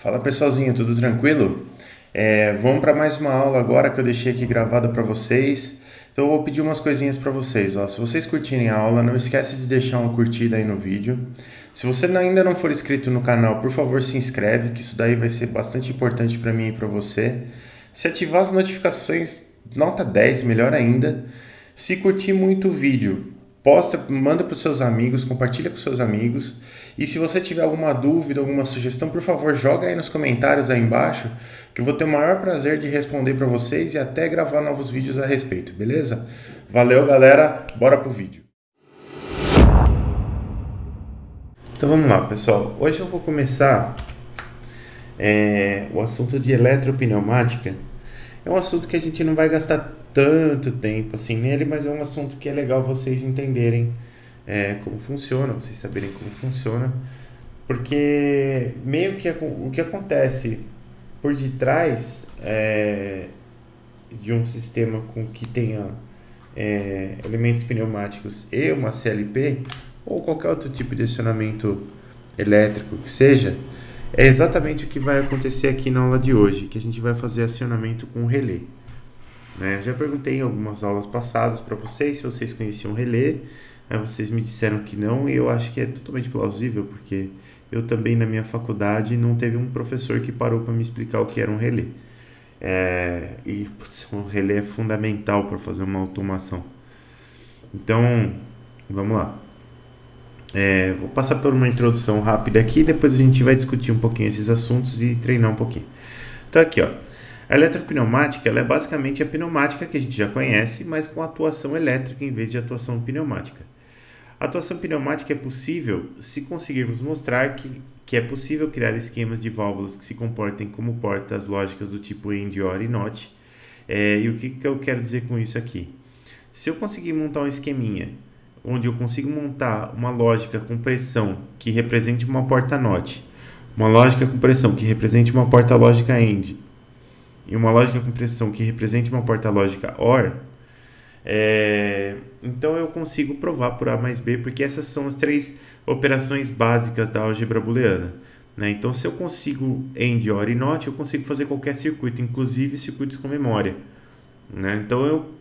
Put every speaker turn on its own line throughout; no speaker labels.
Fala pessoalzinho, tudo tranquilo? Vamos para mais uma aula agora que eu deixei aqui gravada para vocês. Então eu vou pedir umas coisinhas para vocês. Ó. Se vocês curtirem a aula, não esquece de deixar uma curtida aí no vídeo. Se você ainda não for inscrito no canal, por favor se inscreve, que isso daí vai ser bastante importante para mim e para você. Se ativar as notificações, nota 10, melhor ainda. Se curtir muito o vídeo, posta, manda para os seus amigos, compartilha com seus amigos. E se você tiver alguma dúvida, alguma sugestão, por favor, joga aí nos comentários aí embaixo, que eu vou ter o maior prazer de responder para vocês e até gravar novos vídeos a respeito, beleza? Valeu, galera, bora pro vídeo. Então vamos lá, pessoal. Hoje eu vou começar o assunto de eletropneumática. É um assunto que a gente não vai gastar tanto tempo assim nele, mas é um assunto que é legal vocês entenderem como funciona, vocês saberem como funciona, porque meio que o que acontece por detrás de um sistema com que tenha elementos pneumáticos e uma CLP ou qualquer outro tipo de acionamento elétrico que seja, é exatamente o que vai acontecer aqui na aula de hoje, que a gente vai fazer acionamento com relé. Eu já perguntei em algumas aulas passadas para vocês se vocês conheciam relé. Aí vocês me disseram que não, e eu acho que é totalmente plausível, porque eu também na minha faculdade não teve um professor que parou para me explicar o que era um relé. Um relé é fundamental para fazer uma automação. Então, vamos lá. Vou passar por uma introdução rápida aqui, depois a gente vai discutir um pouquinho esses assuntos e treinar um pouquinho. Então aqui, ó. A eletropneumática ela é basicamente a pneumática que a gente já conhece, mas com atuação elétrica em vez de atuação pneumática. A atuação pneumática é possível se conseguirmos mostrar que é possível criar esquemas de válvulas que se comportem como portas lógicas do tipo AND, OR e NOT. E o que eu quero dizer com isso aqui? Se eu conseguir montar um esqueminha onde eu consigo montar uma lógica com pressão que represente uma porta NOT, uma lógica com pressão que represente uma porta lógica AND e uma lógica com pressão que represente uma porta lógica OR, então eu consigo provar por A mais B, porque essas são as três operações básicas da álgebra booleana. Então, se eu consigo AND, OR e NOT, eu consigo fazer qualquer circuito, inclusive circuitos com memória. Então, eu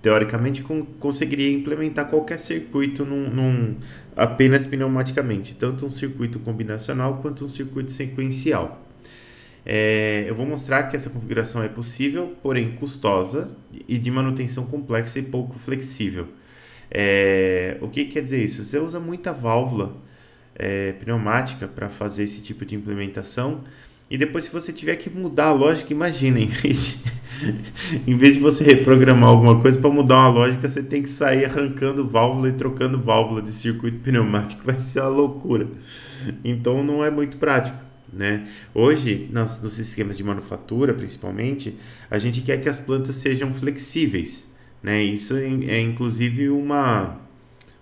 teoricamente conseguiria implementar qualquer circuito apenas pneumaticamente, tanto um circuito combinacional quanto um circuito sequencial. Eu vou mostrar que essa configuração é possível, porém custosa e de manutenção complexa e pouco flexível. O que quer dizer isso? Você usa muita válvula pneumática para fazer esse tipo de implementação, e depois, se você tiver que mudar a lógica, imagina, em vez de você reprogramar alguma coisa para mudar uma lógica, você tem que sair arrancando válvula e trocando válvula de circuito pneumático, vai ser uma loucura. Então não é muito prático. Hoje, nos esquemas de manufatura, principalmente, a gente quer que as plantas sejam flexíveis. Isso é inclusive um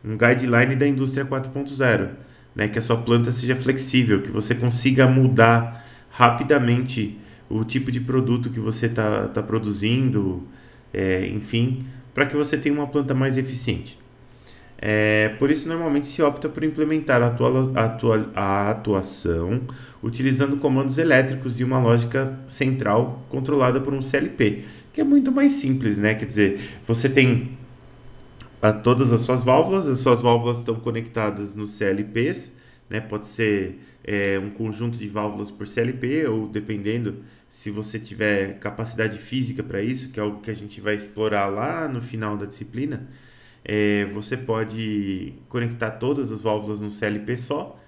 guideline da indústria 4.0, que a sua planta seja flexível, que você consiga mudar rapidamente o tipo de produto que você está produzindo, enfim, para que você tenha uma planta mais eficiente. Por isso, normalmente se opta por implementar a atuação utilizando comandos elétricos e uma lógica central controlada por um CLP, que é muito mais simples, Quer dizer, você tem todas as suas válvulas estão conectadas nos CLPs, Pode ser um conjunto de válvulas por CLP, ou dependendo, se você tiver capacidade física para isso, que é algo que a gente vai explorar lá no final da disciplina, você pode conectar todas as válvulas no CLP só.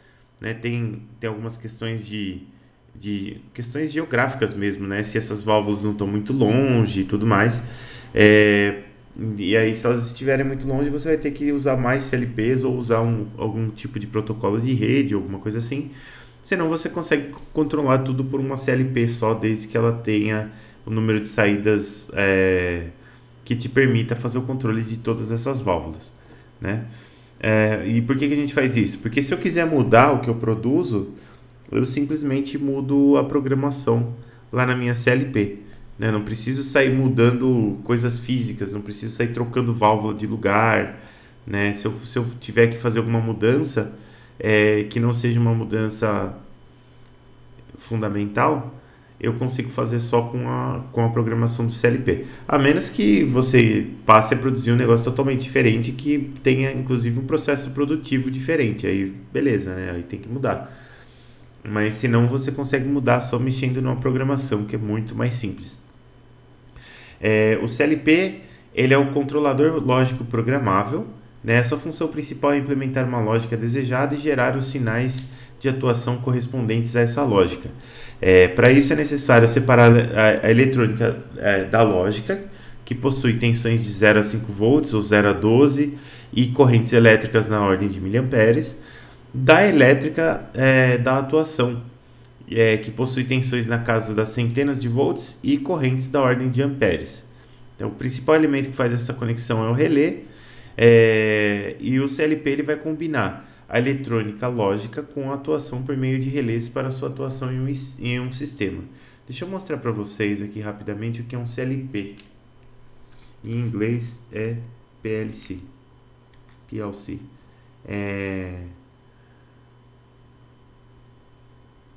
Tem algumas questões de questões geográficas mesmo, se essas válvulas não estão muito longe e tudo mais. E aí, se elas estiverem muito longe, você vai ter que usar mais CLPs ou usar algum tipo de protocolo de rede, alguma coisa assim. Senão você consegue controlar tudo por uma CLP só, desde que ela tenha o número de saídas que te permita fazer o controle de todas essas válvulas. E por que a gente faz isso? Porque se eu quiser mudar o que eu produzo, eu simplesmente mudo a programação lá na minha CLP. Não preciso sair mudando coisas físicas, não preciso sair trocando válvula de lugar. Se eu tiver que fazer alguma mudança, que não seja uma mudança fundamental, eu consigo fazer só com a programação do CLP. A menos que você passe a produzir um negócio totalmente diferente, que tenha inclusive um processo produtivo diferente. Aí beleza, né? Aí tem que mudar. Mas senão você consegue mudar só mexendo numa programação, que é muito mais simples. O CLP ele é o controlador lógico programável, né? Sua função principal é implementar uma lógica desejada e gerar os sinais de atuação correspondentes a essa lógica. Para isso é necessário separar a eletrônica da lógica, que possui tensões de 0 a 5 volts ou 0 a 12 e correntes elétricas na ordem de miliamperes, da elétrica da atuação, que possui tensões na casa das centenas de volts e correntes da ordem de amperes. Então, o principal elemento que faz essa conexão é o relé, e o CLP ele vai combinar a eletrônica lógica com a atuação por meio de relés para sua atuação em um sistema. Deixa eu mostrar para vocês aqui rapidamente o que é um CLP. Em inglês é PLC.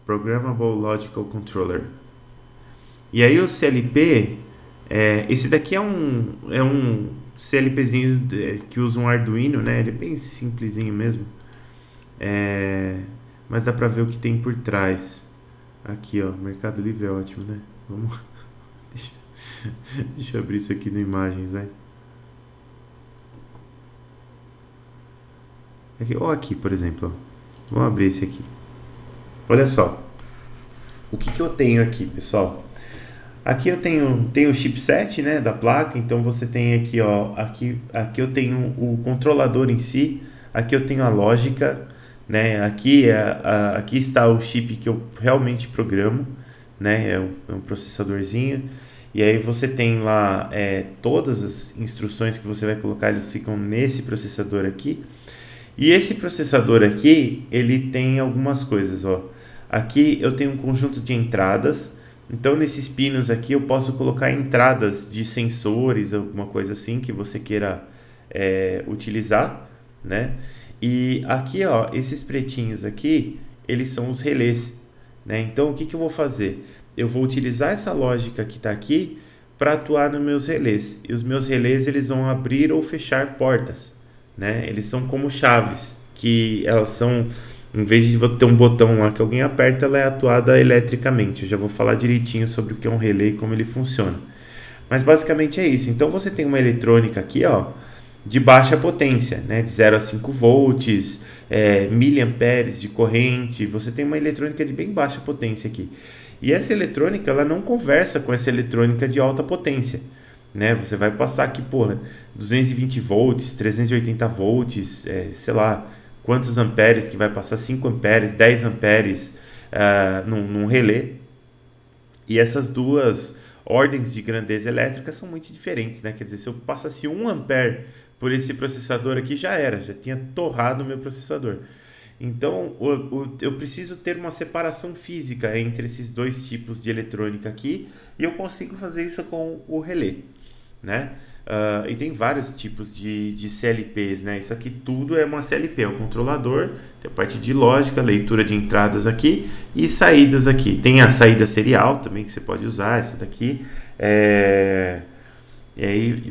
Programmable Logical Controller. E aí o CLP, esse daqui é um CLPzinho que usa um Arduino, né? Ele é bem simplesinho mesmo. Mas dá pra ver o que tem por trás. Aqui, ó, Mercado Livre é ótimo, né? Vamos, deixa eu abrir isso aqui no Imagens, vai. Aqui, por exemplo, ó. Vamos abrir esse aqui. Olha só. O que eu tenho aqui, pessoal? Aqui eu tenho o chipset, né, da placa. Então você tem aqui, ó, aqui eu tenho o controlador em si. Aqui eu tenho a lógica, né? Aqui está o chip que eu realmente programo, né? É um processadorzinho. E aí você tem lá todas as instruções que você vai colocar, eles ficam nesse processador aqui. E esse processador aqui, ele tem algumas coisas, ó. Aqui eu tenho um conjunto de entradas. Então nesses pinos aqui eu posso colocar entradas de sensores, alguma coisa assim que você queira utilizar, né? E aqui, ó, esses pretinhos aqui, eles são os relés, né? Então o que eu vou fazer? Eu vou utilizar essa lógica que está aqui para atuar nos meus relés. E os meus relés eles vão abrir ou fechar portas, né? Eles são como chaves, que elas são, em vez de ter um botão lá que alguém aperta, ela é atuada eletricamente. Eu já vou falar direitinho sobre o que é um relé e como ele funciona. Mas basicamente é isso. Então você tem uma eletrônica aqui, ó, de baixa potência, né? De 0 a 5 volts, miliamperes de corrente. Você tem uma eletrônica de bem baixa potência aqui. E essa eletrônica ela não conversa com essa eletrônica de alta potência, né? Você vai passar aqui, 220 volts, 380 volts, sei lá, quantos amperes que vai passar, 5 amperes, 10 amperes num relé. E essas duas ordens de grandeza elétrica são muito diferentes, né? Quer dizer, se eu passasse 1 ampere por esse processador aqui, já tinha torrado o meu processador. Então, eu preciso ter uma separação física entre esses dois tipos de eletrônica aqui, e eu consigo fazer isso com o relé, né? E tem vários tipos de CLPs, né? Isso aqui tudo é uma CLP, é o controlador, tem a parte de lógica, leitura de entradas aqui e saídas aqui. Tem a saída serial também que você pode usar, essa daqui. E aí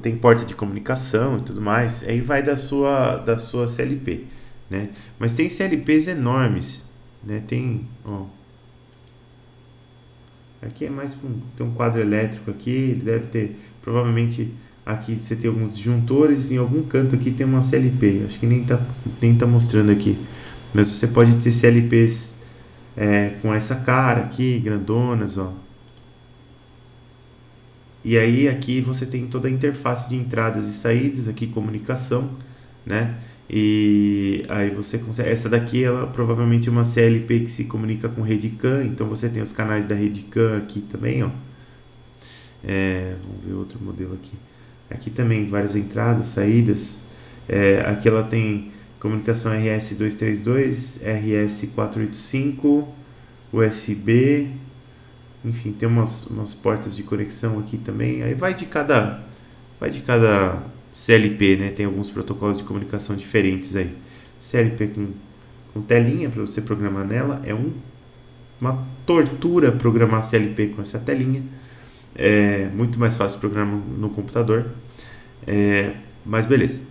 tem porta de comunicação e tudo mais. Aí vai da sua CLP, né? Mas tem CLPs enormes, né? Tem, ó, aqui é mais tem um quadro elétrico aqui, ele deve ter, provavelmente aqui você tem alguns disjuntores, em algum canto aqui tem uma CLP, acho que nem tá mostrando aqui, mas você pode ter CLPs com essa cara aqui, grandonas, ó. E aí aqui você tem toda a interface de entradas e saídas, aqui comunicação, né? E aí você consegue, essa daqui ela provavelmente é uma CLP que se comunica com rede CAN, então você tem os canais da rede CAN aqui também, ó. Vamos ver outro modelo aqui. Aqui também várias entradas, saídas. Aqui ela tem comunicação RS-232, RS-485, USB, enfim, tem umas portas de conexão aqui também. Aí vai de cada CLP, né? Tem alguns protocolos de comunicação diferentes aí. CLP com telinha para você programar nela é um uma tortura programar CLP com essa telinha. É muito mais fácil programar no computador. Mas beleza.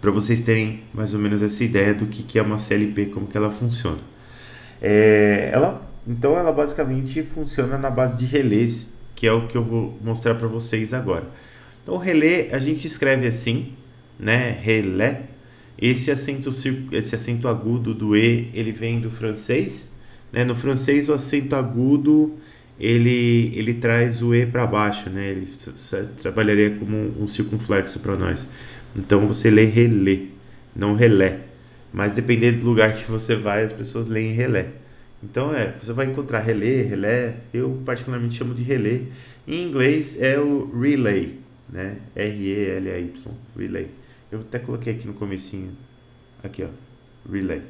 Para vocês terem mais ou menos essa ideia do que é uma CLP, como que ela funciona. Então ela basicamente funciona na base de relés, que é o que eu vou mostrar para vocês agora. Então o relé a gente escreve assim, né? Relé. Esse acento agudo do E, ele vem do francês, né? No francês o acento agudo ele traz o E para baixo, né? Ele trabalharia como um circunflexo para nós. Então você lê relé, não relé. Mas dependendo do lugar que você vai, as pessoas leem relé. Então você vai encontrar relé, relé. Eu particularmente chamo de relé. Em inglês é o relay, né? R-E-L-A-Y, relay. Eu até coloquei aqui no comecinho, aqui ó, relay.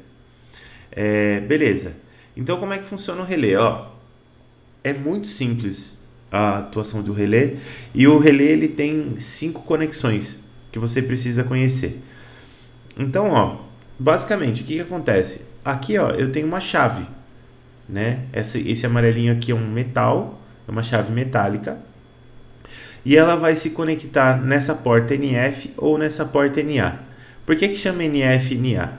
Beleza. Então como é que funciona o relé? É muito simples a atuação do relé, e o relé ele tem 5 conexões que você precisa conhecer. Então, basicamente, o que acontece? Aqui, eu tenho uma chave, né? Esse amarelinho aqui é um metal, é uma chave metálica, e ela vai se conectar nessa porta NF ou nessa porta NA. Por que chama NF e NA?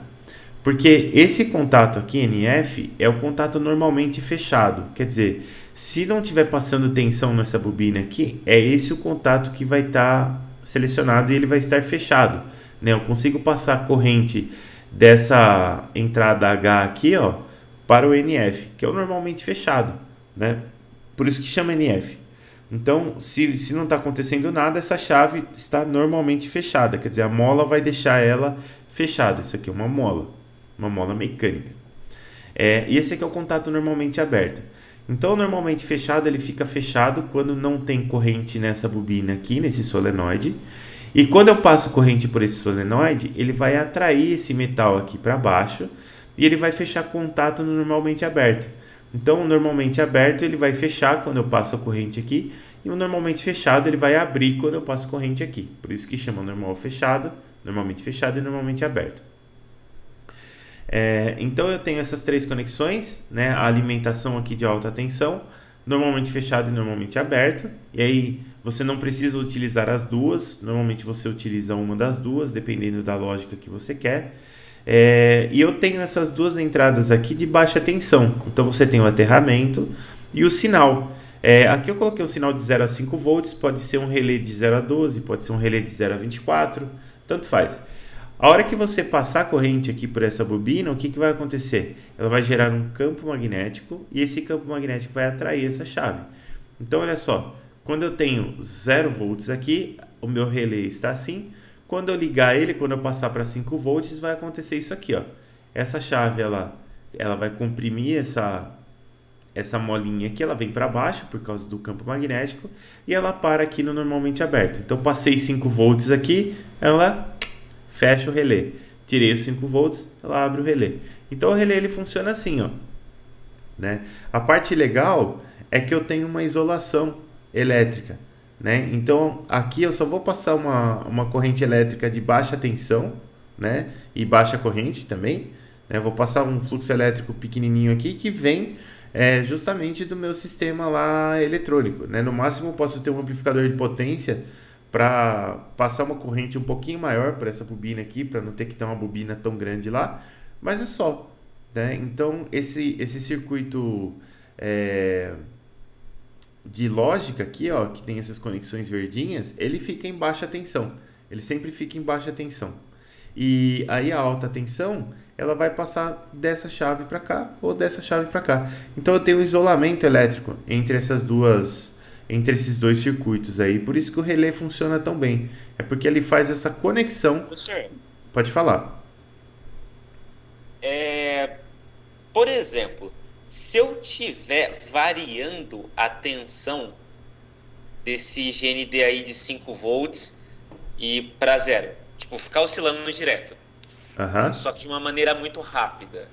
Porque esse contato aqui, NF, é o contato normalmente fechado. Quer dizer, se não estiver passando tensão nessa bobina aqui, é esse o contato que vai estar selecionado e ele vai estar fechado, né? Eu consigo passar a corrente dessa entrada H aqui, para o NF, que é o normalmente fechado, né? Por isso que chama NF. Então, se não está acontecendo nada, essa chave está normalmente fechada, quer dizer, a mola vai deixar ela fechada. Isso aqui é uma mola mecânica. E esse aqui é o contato normalmente aberto. Então, normalmente fechado, ele fica fechado quando não tem corrente nessa bobina aqui, nesse solenoide. E quando eu passo corrente por esse solenoide, ele vai atrair esse metal aqui para baixo e ele vai fechar contato no normalmente aberto. Então, o normalmente aberto ele vai fechar quando eu passo a corrente aqui, e o normalmente fechado ele vai abrir quando eu passo corrente aqui. Por isso que chama normalmente fechado e normalmente aberto. Então eu tenho essas 3 conexões, né? A alimentação aqui de alta tensão, normalmente fechado e normalmente aberto. E aí você não precisa utilizar as duas, normalmente você utiliza uma das duas, dependendo da lógica que você quer. E eu tenho essas 2 entradas aqui de baixa tensão. Então você tem o aterramento e o sinal. Aqui eu coloquei um sinal de 0 a 5 volts, pode ser um relé de 0 a 12, pode ser um relé de 0 a 24, tanto faz. A hora que você passar a corrente aqui por essa bobina, o que vai acontecer? Ela vai gerar um campo magnético e esse campo magnético vai atrair essa chave. Então, olha só, quando eu tenho 0 volts aqui, o meu relé está assim. Quando eu ligar ele, quando eu passar para 5 volts, vai acontecer isso aqui. Essa chave ela vai comprimir essa molinha aqui, ela vem para baixo por causa do campo magnético e ela para aqui no normalmente aberto. Então, passei 5 volts aqui, ela fecha o relé. Tirei os 5 volts, ela abre o relé. Então o relé ele funciona assim, né? A parte legal é que eu tenho uma isolação elétrica, né? Então aqui eu só vou passar uma corrente elétrica de baixa tensão, né? E baixa corrente também, né? Vou passar um fluxo elétrico pequenininho aqui que vem justamente do meu sistema lá eletrônico, né? No máximo eu posso ter um amplificador de potência para passar uma corrente um pouquinho maior para essa bobina aqui, para não ter que ter uma bobina tão grande lá, mas é só, né? Então esse circuito de lógica aqui, que tem essas conexões verdinhas, ele fica em baixa tensão, ele sempre fica em baixa tensão, e aí a alta tensão ela vai passar dessa chave para cá ou dessa chave para cá. Então eu tenho um isolamento elétrico entre esses 2 circuitos aí. Por isso que o relé funciona tão bem. É porque ele faz essa conexão.
Professor,
Pode falar.
por exemplo, se eu tiver variando a tensão desse GND aí de 5 volts e para 0, tipo, ficar oscilando no direto, só que de uma maneira muito rápida,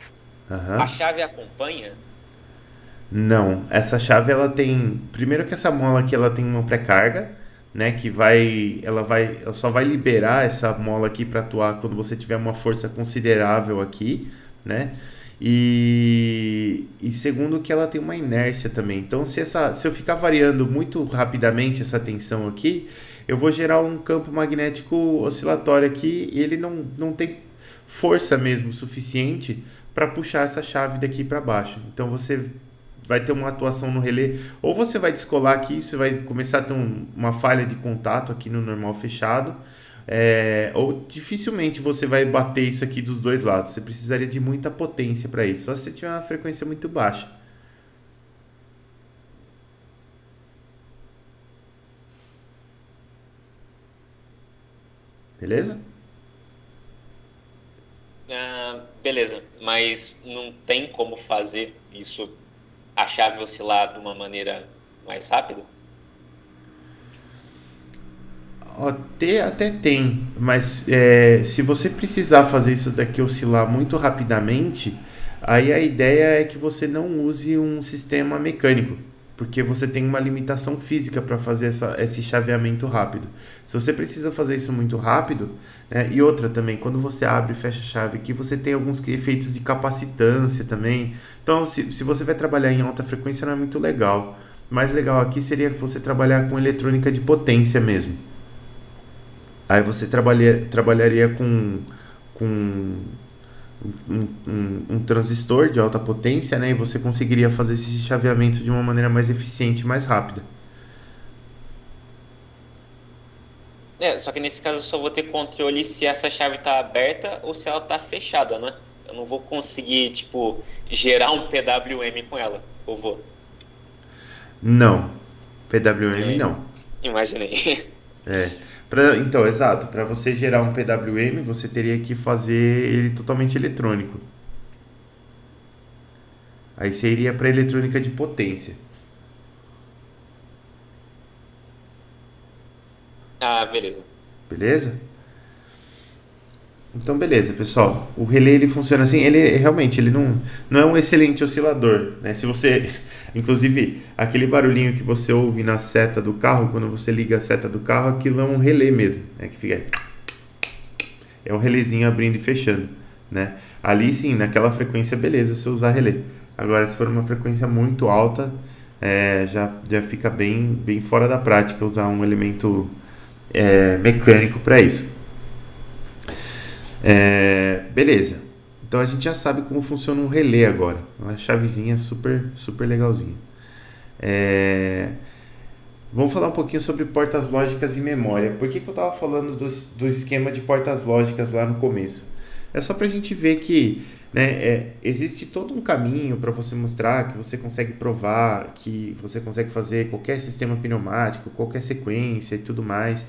a chave acompanha?
Não, essa chave ela tem, primeiro que essa mola aqui ela tem uma pré-carga, né, que ela só vai liberar essa mola aqui para atuar quando você tiver uma força considerável aqui, né? E segundo que ela tem uma inércia também. Então se eu ficar variando muito rapidamente essa tensão aqui, eu vou gerar um campo magnético oscilatório aqui e ele não tem força mesmo suficiente para puxar essa chave daqui para baixo. Então você vai ter uma atuação no relé, ou você vai descolar aqui, você vai começar a ter uma falha de contato aqui no normal fechado, ou dificilmente você vai bater isso aqui dos dois lados. Você precisaria de muita potência para isso, só se você tiver uma frequência muito baixa. Beleza?
Beleza, mas não tem como fazer isso, a chave oscilar de uma maneira mais rápida?
Até tem, mas se você precisar fazer isso daqui oscilar muito rapidamente, aí a ideia é que você não use um sistema mecânico, porque você tem uma limitação física para fazer esse chaveamento rápido. Se você precisa fazer isso muito rápido, né, e outra também, quando você abre e fecha a chave aqui, você tem alguns efeitos de capacitância também. Então, se você vai trabalhar em alta frequência, não é muito legal. O mais legal aqui seria você trabalhar com eletrônica de potência mesmo. Aí você trabalharia com um transistor de alta potência, né? E você conseguiria fazer esse chaveamento de uma maneira mais eficiente e mais rápida.
Só que nesse caso eu só vou ter controle se essa chave está aberta ou se ela está fechada, né? Eu não vou conseguir, tipo, gerar um PWM com ela, ou vou?
Não, PWM não.
Imaginei.
Então, exato, para você gerar um PWM, você teria que fazer ele totalmente eletrônico. Aí você iria para eletrônica de potência.
Beleza.
Beleza? Então, beleza, pessoal. O relé ele funciona assim. Ele realmente ele não é um excelente oscilador, né? Se você, inclusive, aquele barulhinho que você ouve na seta do carro, quando você liga a seta do carro, aquilo é um relé mesmo, né? Que fica é um relézinho abrindo e fechando, né? Ali sim, naquela frequência, beleza, você usar relé. Agora, se for uma frequência muito alta, já fica bem fora da prática usar um elemento mecânico para isso. Beleza. Então a gente já sabe como funciona um relé agora. Uma chavezinha super legalzinha. Vamos falar um pouquinho sobre portas lógicas e memória. Por que eu estava falando do esquema de portas lógicas lá no começo? É só para a gente ver que, né, existe todo um caminho para você mostrar que você consegue provar, que você consegue fazer qualquer sistema pneumático, qualquer sequência e tudo mais.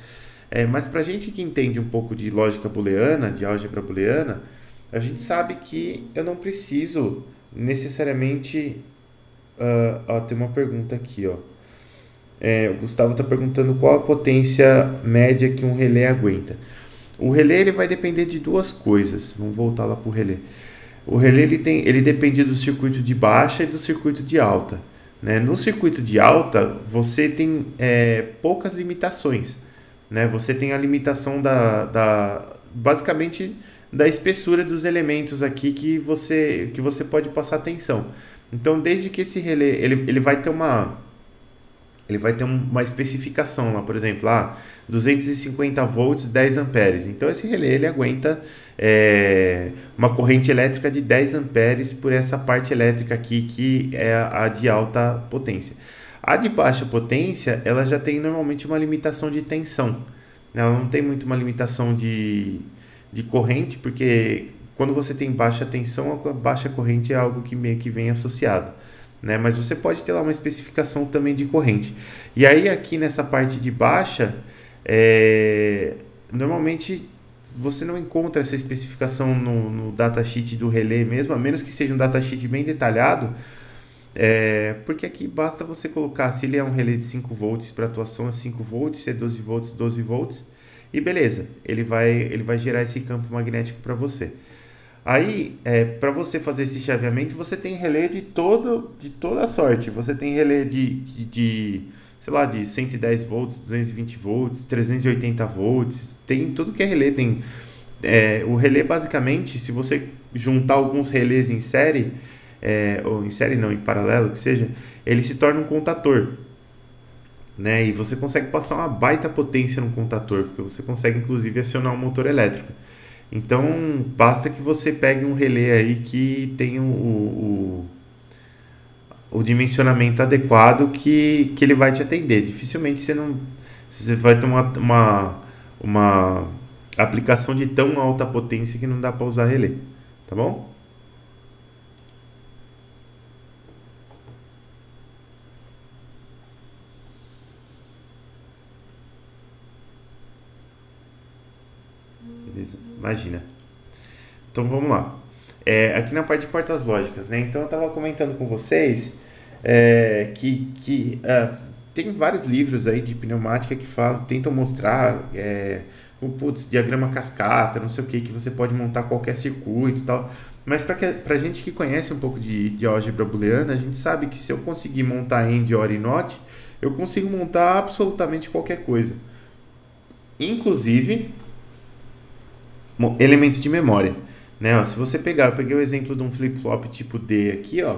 Mas para a gente que entende um pouco de lógica booleana, de álgebra booleana, a gente sabe que eu não preciso necessariamente... tem uma pergunta aqui, ó. O Gustavo está perguntando qual a potência média que um relé aguenta. O relé ele vai depender de duas coisas. Vamos voltar lá para o relé. O relé ele depende do circuito de baixa e do circuito de alta, né? No circuito de alta, você tem poucas limitações, né? Você tem a limitação basicamente da espessura dos elementos aqui que você pode passar tensão. Então, desde que esse relé ele vai ter uma especificação lá, por exemplo, 250 volts, 10 amperes. Então, esse relé ele aguenta uma corrente elétrica de 10 amperes por essa parte elétrica aqui, que é a de alta potência. A de baixa potência, ela já tem normalmente uma limitação de tensão. Ela não tem muito uma limitação de corrente, porque quando você tem baixa tensão, a baixa corrente é algo que meio que vem associado, né? Mas você pode ter lá uma especificação também de corrente. E aí aqui nessa parte de baixa, normalmente você não encontra essa especificação no datasheet do relé mesmo, a menos que seja um datasheet bem detalhado, porque aqui basta você colocar, se ele é um relé de 5 volts para atuação é 5 volts, se é 12 volts, 12 volts, e beleza, ele vai gerar esse campo magnético para você. Aí, para você fazer esse chaveamento, você tem relé de toda a sorte. Você tem relé de 110 volts, 220 volts, 380 volts. Tem tudo que é relé. O relé, basicamente, se você juntar alguns relés em série, ou em série não, em paralelo que seja, ele se torna um contator, né? E você consegue passar uma baita potência no contator, porque você consegue inclusive acionar um motor elétrico. Então basta que você pegue um relé aí que tenha o dimensionamento adequado que ele vai te atender. Dificilmente você vai ter uma aplicação de tão alta potência que não dá para usar relé, tá bom? Beleza? Imagina. Então vamos lá. Aqui na parte de portas lógicas, né? Então eu estava comentando com vocês que tem vários livros aí de pneumática que tentam mostrar diagrama cascata, não sei o que você pode montar qualquer circuito e tal. Mas para gente que conhece um pouco de álgebra booleana, a gente sabe que se eu conseguir montar AND, OR e NOT, eu consigo montar absolutamente qualquer coisa. Inclusive elementos de memória, né? Ó, se você pegar, eu peguei o exemplo de um flip-flop tipo D aqui, ó,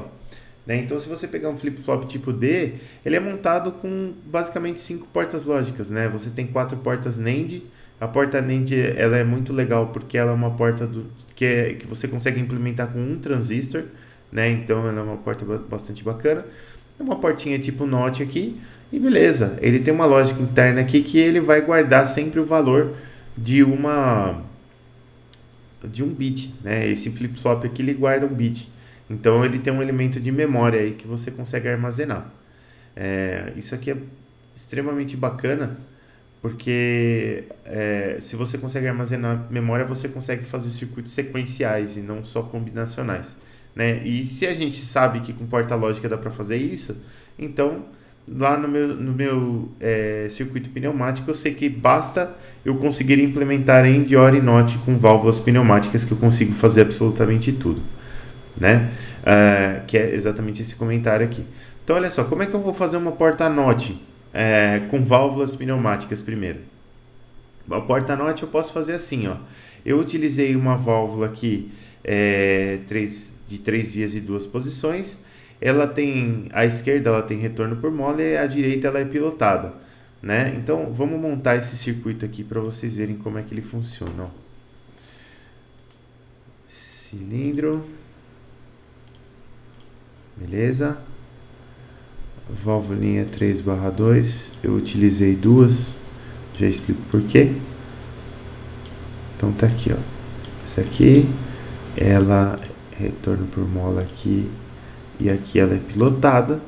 né? Então, se você pegar um flip-flop tipo D, ele é montado com basicamente 5 portas lógicas, né? Você tem 4 portas NAND. A porta NAND, ela é muito legal porque ela é uma porta que você consegue implementar com um transistor, né? Então, ela é uma porta bastante bacana. É uma portinha tipo NOT aqui e beleza. Ele tem uma lógica interna aqui que ele vai guardar sempre o valor de um bit, né? Esse flip-flop aqui ele guarda um bit, então ele tem um elemento de memória aí que você consegue armazenar. Isso aqui é extremamente bacana porque se você consegue armazenar memória, você consegue fazer circuitos sequenciais e não só combinacionais, né? E se a gente sabe que com porta lógica dá para fazer isso, então lá no meu circuito pneumático eu sei que basta eu conseguir implementar AND, OR e NOT com válvulas pneumáticas que eu consigo fazer absolutamente tudo, né? Que é exatamente esse comentário aqui. Então olha só, como é que eu vou fazer uma porta NOT com válvulas pneumáticas primeiro? A porta NOT eu posso fazer assim, ó. Eu utilizei uma válvula aqui de 3 vias e 2 posições. Ela tem, à esquerda ela tem retorno por mola e à direita ela é pilotada, né? Então vamos montar esse circuito aqui para vocês verem como é que ele funciona, ó. Cilindro, beleza, válvula 3/2, eu utilizei 2, já explico por quê. Então tá aqui, ó, essa aqui, ela retorno por mola aqui. E aqui ela é pilotada.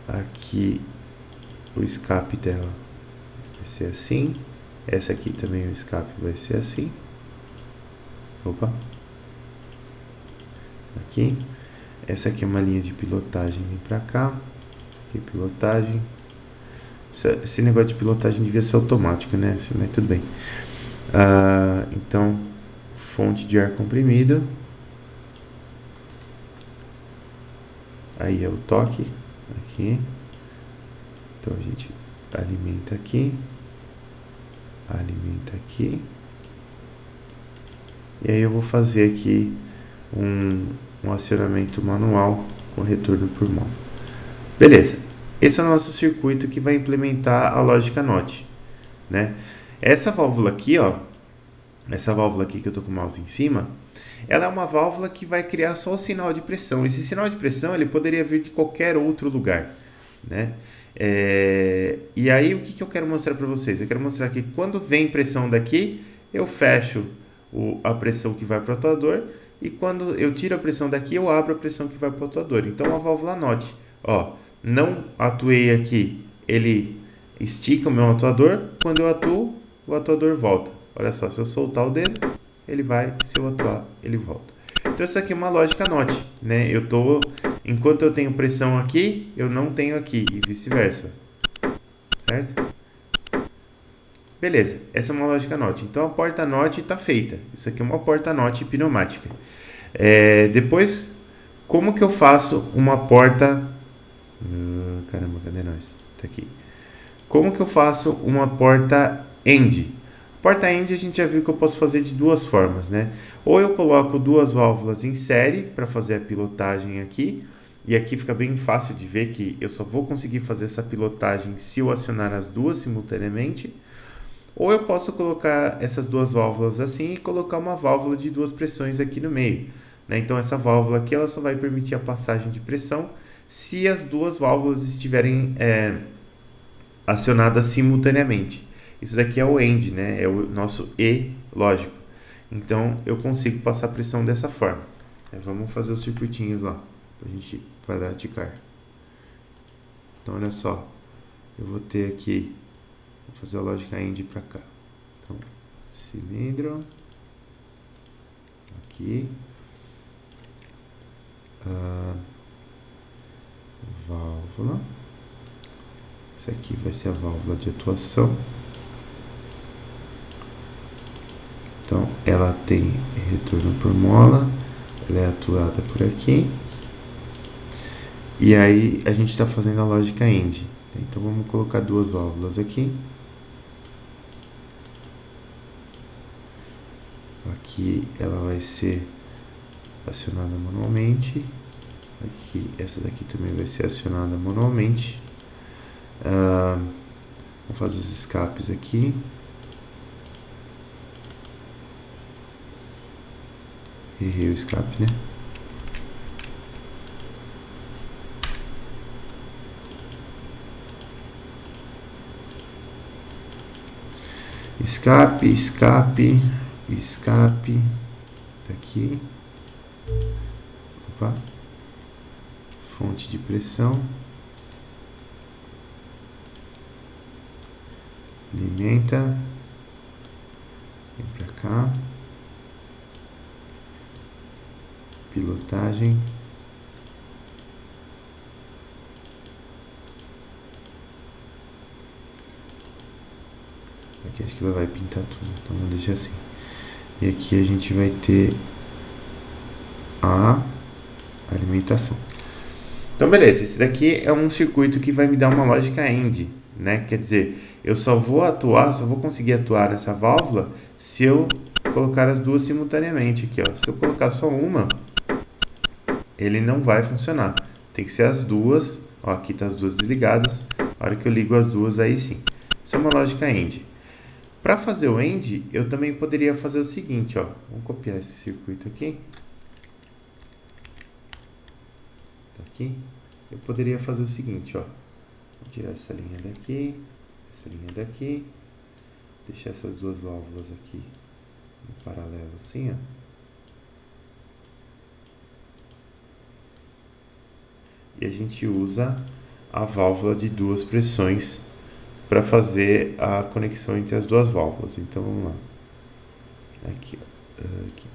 Aqui o escape dela vai ser assim. Essa aqui também o escape vai ser assim. Opa. Aqui. Essa aqui é uma linha de pilotagem. Vem pra cá. Aqui pilotagem. Esse negócio de pilotagem devia ser automático, né? Mas tudo bem. Então, fonte de ar comprimido. Aí é o toque, aqui. Então a gente alimenta aqui. Alimenta aqui. E aí eu vou fazer aqui um acionamento manual com retorno por mão. Beleza. Esse é o nosso circuito que vai implementar a lógica NOT, né? Essa válvula aqui, ó. Essa válvula aqui que eu tô com o mouse em cima, ela é uma válvula que vai criar só o sinal de pressão. Esse sinal de pressão ele poderia vir de qualquer outro lugar, né? E aí o que eu quero mostrar para vocês? Eu quero mostrar que quando vem pressão daqui, eu fecho a pressão que vai para o atuador, e quando eu tiro a pressão daqui, eu abro a pressão que vai para o atuador. Então a válvula NOT, ó, não atuei aqui, ele estica o meu atuador, quando eu atuo, o atuador volta. Olha só, se eu soltar o dedo, ele vai, se eu atuar, ele volta. Então isso aqui é uma lógica NOT, né? Enquanto eu tenho pressão aqui, eu não tenho aqui, e vice-versa, certo? Beleza, essa é uma lógica NOT. Então a porta NOT está feita. Isso aqui é uma porta NOT pneumática. Depois, como que eu faço uma porta... caramba, cadê nós? Tá aqui. Como que eu faço uma porta AND? Porta-end a gente já viu que eu posso fazer de duas formas, né? Ou eu coloco duas válvulas em série para fazer a pilotagem aqui, e aqui fica bem fácil de ver que eu só vou conseguir fazer essa pilotagem se eu acionar as duas simultaneamente. Ou eu posso colocar essas duas válvulas assim e colocar uma válvula de duas pressões aqui no meio, né? Então essa válvula aqui ela só vai permitir a passagem de pressão se as duas válvulas estiverem acionadas simultaneamente. Isso daqui é o end, né? É o nosso E lógico. Então eu consigo passar pressão dessa forma. Vamos fazer os circuitinhos lá para a gente praticar. Então olha só, eu vou ter aqui, vou fazer a lógica end para cá. Então cilindro aqui, válvula. Essa aqui vai ser a válvula de atuação. Então, ela tem retorno por mola, ela é atuada por aqui. E aí, a gente está fazendo a lógica end. Então, vamos colocar duas válvulas aqui. Aqui, ela vai ser acionada manualmente. Aqui, essa daqui também vai ser acionada manualmente. Vamos fazer os escapes aqui. Errei o escape, né? Escape, escape, escape. Tá aqui. Opa. Fonte de pressão. Alimenta. Vem pra cá. Pilotagem. Aqui acho que ela vai pintar tudo, então vamos deixar assim. E aqui a gente vai ter a alimentação. Então beleza, esse daqui é um circuito que vai me dar uma lógica end, né? Quer dizer, eu só vou conseguir atuar nessa válvula se eu colocar as duas simultaneamente aqui, ó. Se eu colocar só uma, ele não vai funcionar. Tem que ser as duas. Ó, aqui tá as duas desligadas. A hora que eu ligo as duas, aí sim. Isso é uma lógica end. Para fazer o end, eu também poderia fazer o seguinte, ó. Vamos copiar esse circuito aqui. Tá aqui. Eu poderia fazer o seguinte, ó. Vou tirar essa linha daqui, essa linha daqui. Deixar essas duas válvulas aqui em paralelo assim, ó. E a gente usa a válvula de duas pressões para fazer a conexão entre as duas válvulas. Então vamos lá. Aqui, ó. Aqui.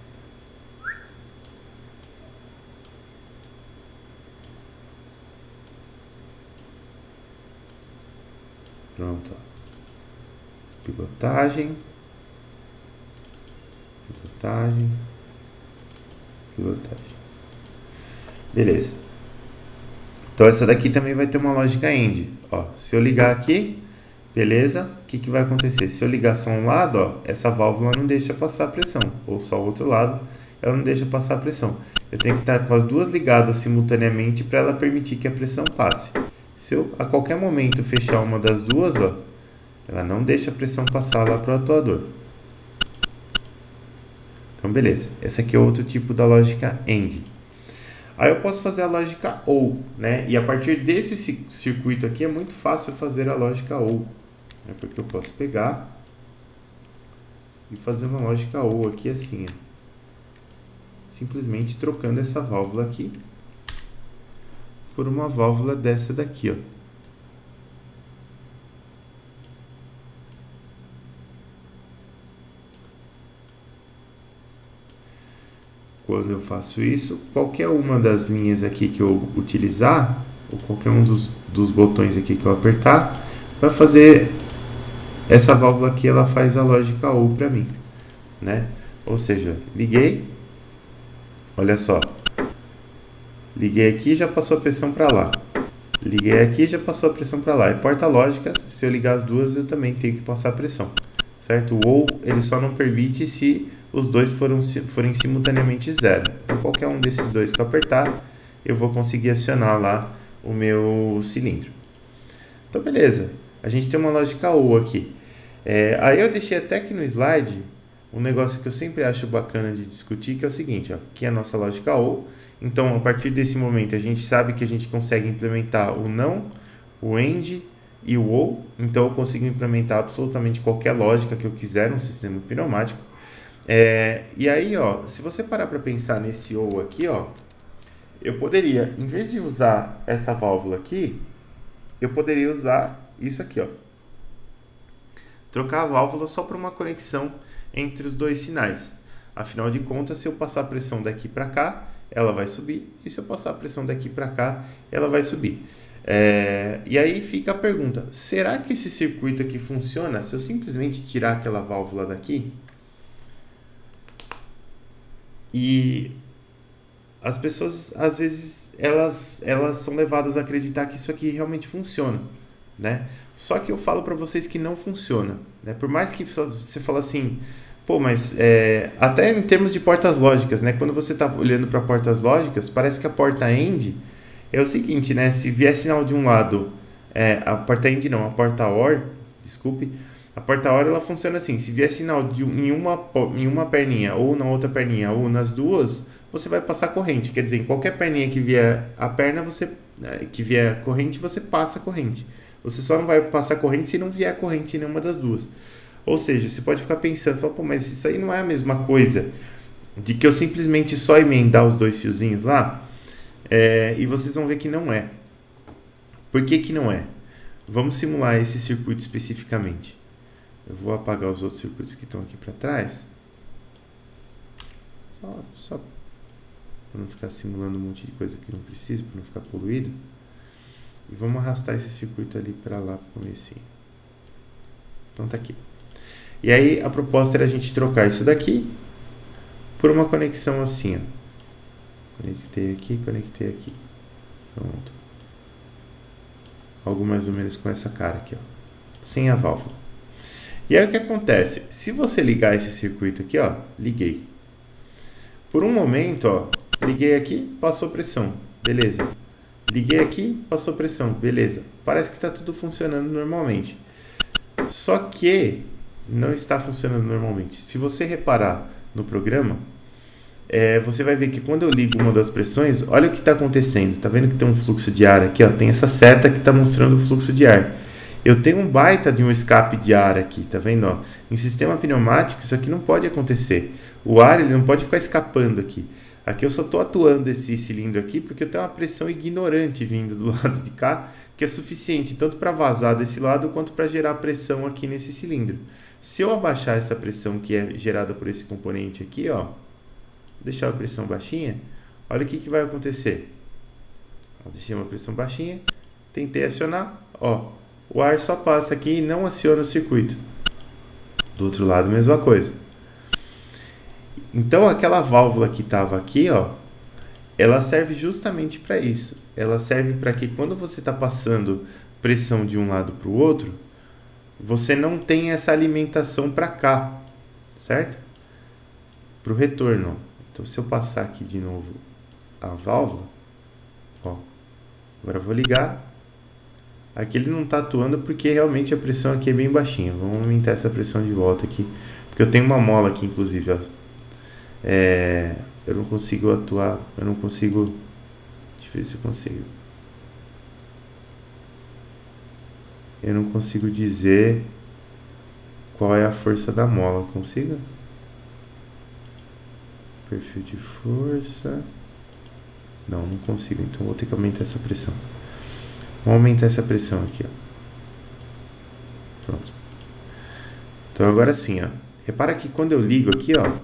Pronto. Ó. Pilotagem. Pilotagem. Pilotagem. Beleza. Então essa daqui também vai ter uma lógica end. Ó, se eu ligar aqui, beleza? O que vai acontecer? Se eu ligar só um lado, ó, essa válvula não deixa passar a pressão. Ou só o outro lado, ela não deixa passar a pressão. Eu tenho que estar com as duas ligadas simultaneamente para ela permitir que a pressão passe. Se eu a qualquer momento fechar uma das duas, ó, ela não deixa a pressão passar lá para o atuador. Então beleza, essa aqui é outro tipo da lógica end. Aí eu posso fazer a lógica OU, né? E a partir desse circuito aqui é muito fácil fazer a lógica OU, né? Porque eu posso pegar e fazer uma lógica OU aqui assim, ó. Simplesmente trocando essa válvula aqui por uma válvula dessa daqui, ó. Quando eu faço isso, qualquer uma das linhas aqui que eu utilizar, ou qualquer um dos botões aqui que eu apertar, vai fazer essa válvula aqui, ela faz a lógica OU para mim, né? Ou seja, liguei, olha só, liguei aqui, já passou a pressão para lá, liguei aqui, já passou a pressão para lá. E porta lógica, se eu ligar as duas, eu também tenho que passar a pressão. certo? O ou ele só não permite se os dois forem simultaneamente zero. Então, qualquer um desses dois que eu apertar, eu vou conseguir acionar lá o meu cilindro. Então, beleza. A gente tem uma lógica ou aqui. Aí eu deixei até aqui no slide um negócio que eu sempre acho bacana de discutir, que é o seguinte, ó, aqui é a nossa lógica ou. Então, a partir desse momento, a gente sabe que a gente consegue implementar o não, o AND e o OR. Então, eu consigo implementar absolutamente qualquer lógica que eu quiser no sistema pneumático. E aí, ó, se você parar para pensar nesse OR aqui, ó, eu poderia, em vez de usar essa válvula aqui, eu poderia usar isso aqui, ó. Trocar a válvula só por uma conexão entre os dois sinais. Afinal de contas, se eu passar a pressão daqui para cá, ela vai subir. E se eu passar a pressão daqui para cá, ela vai subir. E aí fica a pergunta, será que esse circuito aqui funciona se eu simplesmente tirar aquela válvula daqui? E as pessoas, às vezes, elas são levadas a acreditar que isso aqui realmente funciona, né? Só que eu falo para vocês que não funciona, né? Por mais que você fale assim, pô, mas até em termos de portas lógicas, né? Quando você está olhando para portas lógicas, parece que a porta AND é o seguinte, né? Se vier sinal de um lado, a porta AND não, a porta OR, desculpe, a porta OR ela funciona assim, se vier sinal em uma perninha ou na outra perninha ou nas duas, você vai passar corrente, quer dizer, em qualquer perninha que vier a perna, que vier corrente, você passa corrente. Você só não vai passar corrente se não vier corrente em nenhuma das duas. Ou seja, você pode ficar pensando, pô, mas isso aí não é a mesma coisa de que eu simplesmente só emendar os dois fiozinhos lá? E vocês vão ver que não é. Por que que não é? Vamos simular esse circuito especificamente. Eu vou apagar os outros circuitos que estão aqui para trás. Só para não ficar simulando um monte de coisa que não precisa, para não ficar poluído. E vamos arrastar esse circuito ali para lá para o comecinho. Então tá aqui. E aí a proposta era a gente trocar isso daqui por uma conexão assim, ó. Conectei aqui. Pronto. Algo mais ou menos com essa cara aqui, ó. Sem a válvula. E aí o que acontece? Se você ligar esse circuito aqui, ó, liguei. Por um momento, ó, liguei aqui, passou pressão, beleza. Liguei aqui, passou pressão, beleza. Parece que está tudo funcionando normalmente. Só que não está funcionando normalmente. Se você reparar no programa, você vai ver que quando eu ligo uma das pressões, olha o que está acontecendo. Tá vendo que tem um fluxo de ar aqui, ó? Tem essa seta que está mostrando o fluxo de ar. Eu tenho um baita de um escape de ar aqui, tá vendo? Ó? Em sistema pneumático, isso aqui não pode acontecer. O ar ele não pode ficar escapando aqui. Aqui eu só estou atuando esse cilindro aqui porque eu tenho uma pressão ignorante vindo do lado de cá, que é suficiente tanto para vazar desse lado quanto para gerar pressão aqui nesse cilindro. Se eu abaixar essa pressão que é gerada por esse componente aqui, ó, deixar a pressão baixinha, olha o que vai acontecer. Eu deixei uma pressão baixinha, tentei acionar, ó, o ar só passa aqui e não aciona o circuito. Do outro lado, mesma coisa. Então, aquela válvula que estava aqui, ó, ela serve justamente para isso. Ela serve para que quando você está passando pressão de um lado para o outro, você não tenha essa alimentação para cá, certo? Para o retorno. Então, se eu passar aqui de novo a válvula, ó, agora eu vou ligar. Aqui ele não está atuando porque realmente a pressão aqui é bem baixinha. Vamos aumentar essa pressão de volta aqui, porque eu tenho uma mola aqui, inclusive, ó. Eu não consigo atuar, eu não consigo, deixa eu ver se eu consigo. Eu não consigo dizer qual é a força da mola, consigo? Perfil de força, não consigo, então vou ter que aumentar essa pressão. Vamos aumentar essa pressão aqui, ó. Pronto. Então agora sim, ó. Repara que quando eu ligo aqui, ó,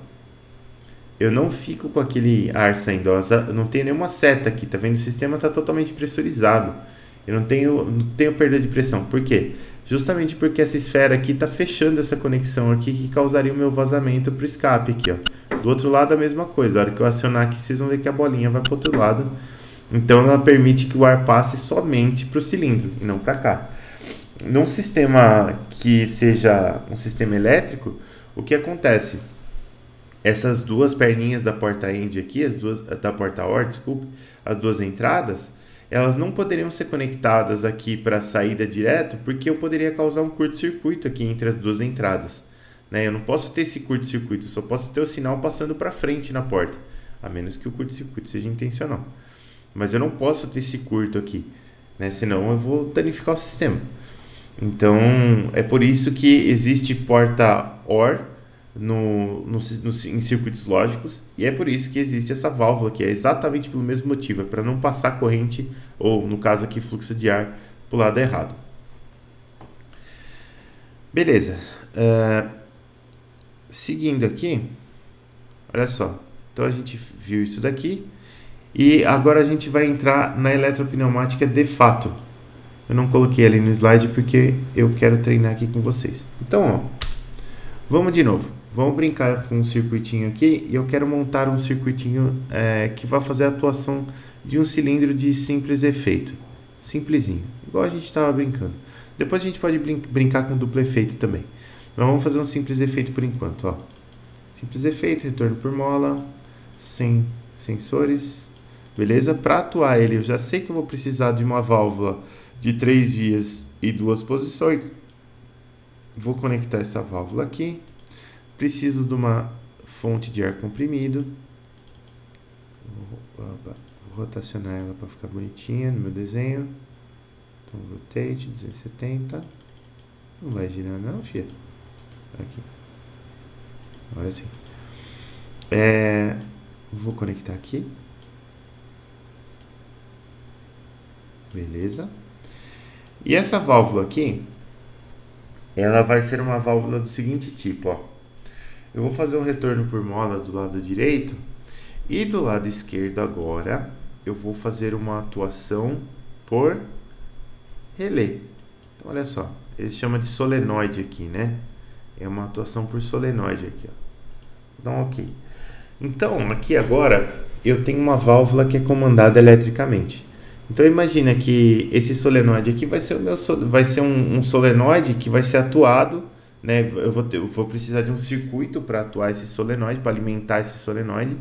eu não fico com aquele ar saindo, ó, eu não tenho nenhuma seta aqui, tá vendo? O sistema está totalmente pressurizado. Eu não tenho perda de pressão. Por quê? Justamente porque essa esfera aqui está fechando essa conexão aqui que causaria o meu vazamento para o escape aqui, ó. Do outro lado a mesma coisa. A hora que eu acionar aqui, vocês vão ver que a bolinha vai para o outro lado. Então ela permite que o ar passe somente para o cilindro e não para cá. num sistema que seja um sistema elétrico, o que acontece? Essas duas perninhas da porta end aqui, as duas da porta OR, desculpe, as duas entradas, elas não poderiam ser conectadas aqui para a saída direto, porque eu poderia causar um curto-circuito aqui entre as duas entradas, né? Eu não posso ter esse curto-circuito, eu só posso ter o sinal passando para frente na porta, a menos que o curto-circuito seja intencional. Mas eu não posso ter esse curto aqui, né? Senão eu vou danificar o sistema. Então, é por isso que existe porta OR em circuitos lógicos, e é por isso que existe essa válvula, que é exatamente pelo mesmo motivo, é para não passar corrente, ou no caso aqui fluxo de ar, para o lado errado. Beleza. Seguindo aqui, olha só, então a gente viu isso daqui, e agora a gente vai entrar na eletropneumática de fato. Eu não coloquei ali no slide porque eu quero treinar aqui com vocês. Então, ó, vamos de novo. Vamos brincar com um circuitinho aqui e eu quero montar um circuitinho que vai fazer a atuação de um cilindro de simples efeito. Simplesinho, igual a gente estava brincando. Depois a gente pode brincar com duplo efeito também. Mas vamos fazer um simples efeito por enquanto. Ó. Simples efeito, retorno por mola, sem sensores. Beleza? Para atuar ele, eu já sei que eu vou precisar de uma válvula de 3 vias e 2 posições. Vou conectar essa válvula aqui. Preciso de uma fonte de ar comprimido. Vou rotacionar ela para ficar bonitinha no meu desenho. Então, rotate 270. Não vai girar não, filha. Aqui. Agora sim. Vou conectar aqui. Beleza. E essa válvula aqui, ela vai ser uma válvula do seguinte tipo, ó. Eu vou fazer um retorno por mola do lado direito e do lado esquerdo agora eu vou fazer uma atuação por relé. Então, olha só, ele chama de solenoide aqui, né? É uma atuação por solenoide aqui, ó. Dá um ok. Então, aqui agora eu tenho uma válvula que é comandada eletricamente. Então imagina que esse solenoide aqui vai ser um solenoide que vai ser atuado, né? Eu vou precisar de um circuito para atuar esse solenoide, para alimentar esse solenoide.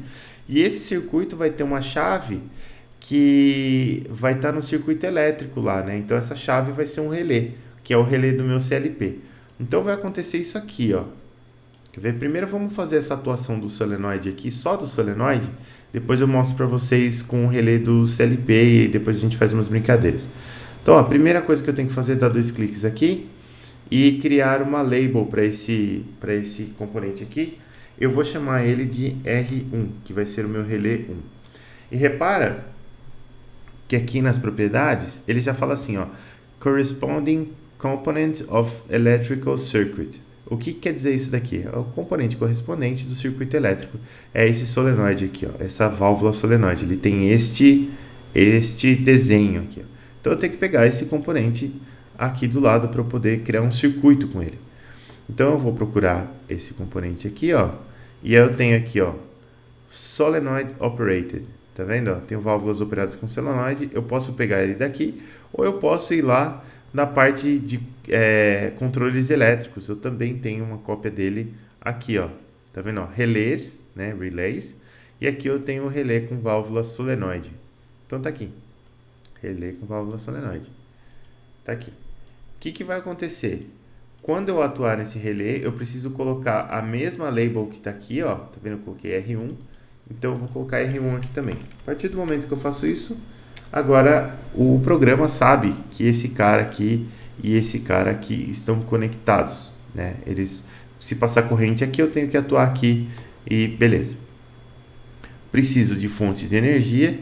E esse circuito vai ter uma chave que vai estar no circuito elétrico lá, né? Então essa chave vai ser um relé, que é o relé do meu CLP. Então vai acontecer isso aqui, ó. Quer ver? Primeiro vamos fazer essa atuação do solenoide aqui, só do solenoide. Depois eu mostro para vocês com o relé do CLP e depois a gente faz umas brincadeiras. Então, ó, a primeira coisa que eu tenho que fazer é dar 2 cliques aqui e criar uma label para esse componente aqui. Eu vou chamar ele de R1, que vai ser o meu relé 1. E repara que aqui nas propriedades ele já fala assim, ó, corresponding component of electrical circuit. O que quer dizer isso daqui? É o componente correspondente do circuito elétrico. É esse solenoide aqui, ó, essa válvula solenoide. Ele tem este desenho aqui, ó. Então eu tenho que pegar esse componente aqui do lado para eu poder criar um circuito com ele. Então eu vou procurar esse componente aqui, ó, e eu tenho aqui, ó, solenoid operated. Tá vendo? Ó? Tenho válvulas operadas com solenoide. Eu posso pegar ele daqui ou eu posso ir lá na parte de controles elétricos. Eu também tenho uma cópia dele aqui, ó. Tá vendo? Ó? Relés, né? Relays. E aqui eu tenho o relé com válvula solenoide. Então tá aqui. Relé com válvula solenoide. Tá aqui. O que vai acontecer? Quando eu atuar nesse relé, eu preciso colocar a mesma label que tá aqui, ó. Tá vendo? Eu coloquei R1. Então eu vou colocar R1 aqui também. A partir do momento que eu faço isso, agora o programa sabe que esse cara aqui e esse cara aqui estão conectados, né? Eles, se passar corrente aqui, eu tenho que atuar aqui e beleza. Preciso de fontes de energia.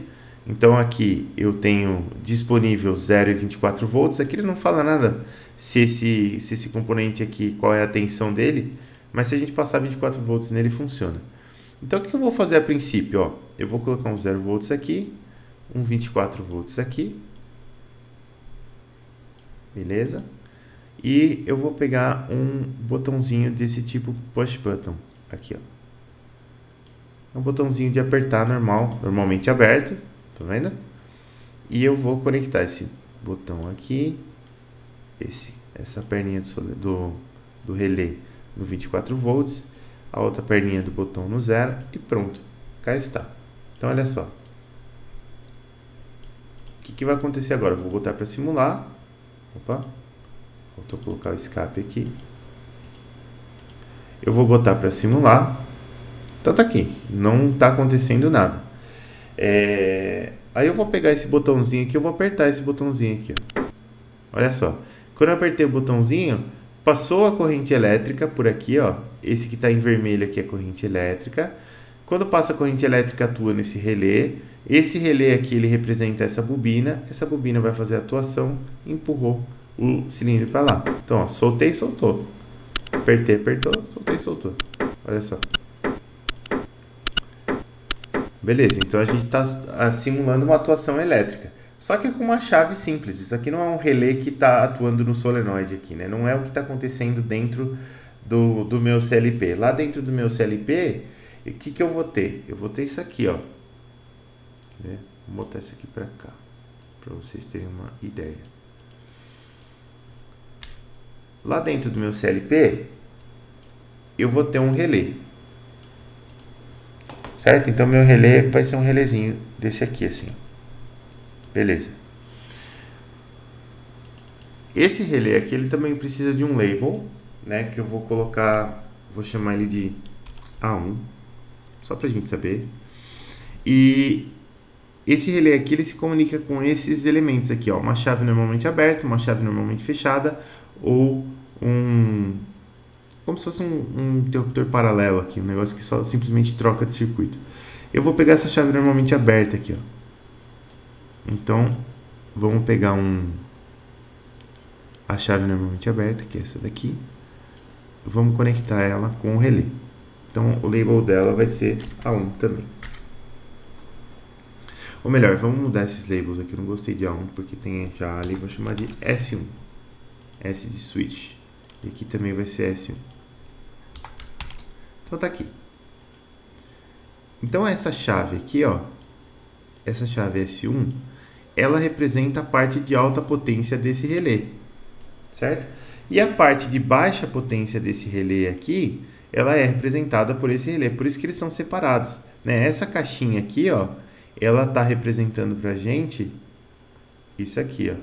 Então aqui eu tenho disponível 0 e 24 volts. Aqui ele não fala nada se esse componente aqui, qual é a tensão dele, mas se a gente passar 24 volts nele, funciona. Então o que eu vou fazer a princípio? Ó, eu vou colocar um 0 volts aqui, um 24 volts aqui, beleza? E eu vou pegar um botãozinho desse tipo push button aqui, ó. É um botãozinho de apertar normal, normalmente aberto, tá vendo? E eu vou conectar esse botão aqui, esse essa perninha do relé no 24 volts, a outra perninha do botão no 0 e pronto, cá está. Então olha só, o que vai acontecer agora? Eu vou botar para simular. Opa, faltou colocar o escape aqui. Eu vou botar para simular. Então tá aqui, não está acontecendo nada. Aí eu vou pegar esse botãozinho aqui, eu vou apertar esse botãozinho aqui, ó. Olha só, quando eu apertei o botãozinho, passou a corrente elétrica por aqui, ó. Esse que está em vermelho aqui é a corrente elétrica. Quando passa a corrente elétrica, atua nesse relé. Esse relé aqui, ele representa essa bobina vai fazer a atuação e empurrou o cilindro para lá. Então, ó, soltei, soltou. Apertei, apertou, soltei, soltou. Olha só. Beleza, então a gente está simulando uma atuação elétrica. Só que com uma chave simples. Isso aqui não é um relé que está atuando no solenoide aqui, né? Não é o que está acontecendo dentro do meu CLP. Lá dentro do meu CLP, o que eu vou ter? Eu vou ter isso aqui, ó. Vou botar isso aqui para cá, para vocês terem uma ideia. Lá dentro do meu CLP, eu vou ter um relé. Certo? Então, meu relé vai ser um relézinho desse aqui, assim. Beleza. Esse relé aqui, ele também precisa de um label, né? Que eu vou colocar, vou chamar ele de A1, só pra gente saber. E esse relé aqui, ele se comunica com esses elementos aqui, ó. Uma chave normalmente aberta, uma chave normalmente fechada, ou como se fosse um interruptor paralelo aqui, um negócio que só simplesmente troca de circuito. Eu vou pegar essa chave normalmente aberta aqui, ó. Então, vamos pegar a chave normalmente aberta, que é essa daqui. Vamos conectar ela com o relé. Então, o label dela vai ser A1 também. Ou melhor, vamos mudar esses labels aqui. Eu não gostei de A1 porque tem já ali, vou chamar de S1. S de switch. E aqui também vai ser S1. Então tá aqui. Então essa chave aqui, ó, essa chave S1, ela representa a parte de alta potência desse relé, certo? E a parte de baixa potência desse relé aqui, ela é representada por esse relé, por isso que eles são separados, né? Essa caixinha aqui, ó, ela tá representando pra gente isso aqui, ó.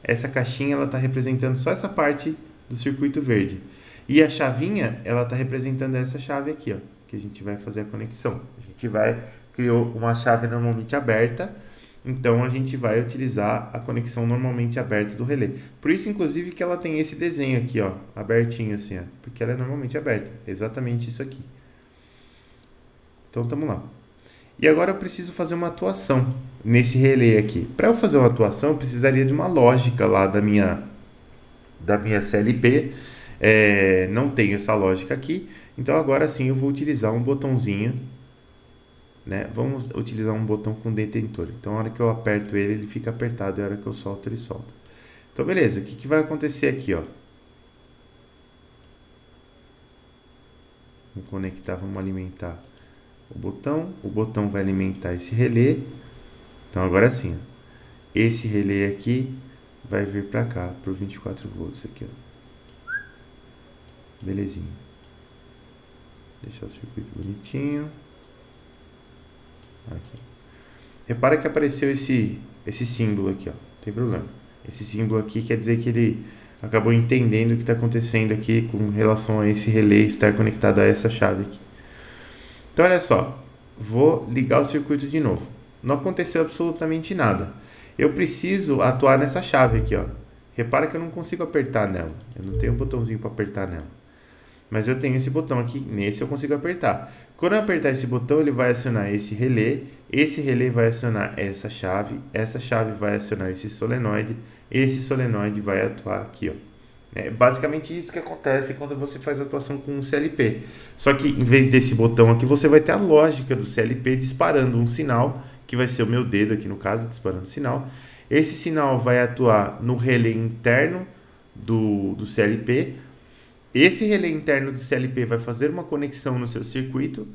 Essa caixinha, ela tá representando só essa parte do circuito verde. E a chavinha, ela está representando essa chave aqui, ó, que a gente vai fazer a conexão. A gente criou uma chave normalmente aberta, então a gente vai utilizar a conexão normalmente aberta do relé. Por isso, inclusive, que ela tem esse desenho aqui, ó, abertinho assim, ó, porque ela é normalmente aberta. É exatamente isso aqui. Então, estamos lá. E agora eu preciso fazer uma atuação nesse relé aqui. Para eu fazer uma atuação, eu precisaria de uma lógica lá da minha CLP. Não tem essa lógica aqui, então agora sim eu vou utilizar um botãozinho, né? Vamos utilizar um botão com detentor. Então a hora que eu aperto ele, ele fica apertado, e a hora que eu solto, ele solta. Então beleza, o que vai acontecer aqui, ó? Vamos conectar, vamos alimentar o botão vai alimentar esse relé. Então agora sim, ó, esse relé aqui vai vir para cá, por 24 volts aqui, ó. Belezinha. Deixar o circuito bonitinho. Aqui. Repara que apareceu esse símbolo aqui, ó. Não tem problema. Esse símbolo aqui quer dizer que ele acabou entendendo o que está acontecendo aqui com relação a esse relé estar conectado a essa chave aqui. Então, olha só. Vou ligar o circuito de novo. Não aconteceu absolutamente nada. Eu preciso atuar nessa chave aqui, ó. Repara que eu não consigo apertar nela. Eu não tenho um botãozinho para apertar nela. Mas eu tenho esse botão aqui, nesse eu consigo apertar. Quando eu apertar esse botão, ele vai acionar esse relé vai acionar essa chave vai acionar esse solenoide vai atuar aqui, ó. É basicamente isso que acontece quando você faz atuação com um CLP. Só que em vez desse botão aqui, você vai ter a lógica do CLP disparando um sinal, que vai ser o meu dedo aqui no caso, disparando o sinal. Esse sinal vai atuar no relé interno do CLP. Esse relé interno do CLP vai fazer uma conexão no seu circuito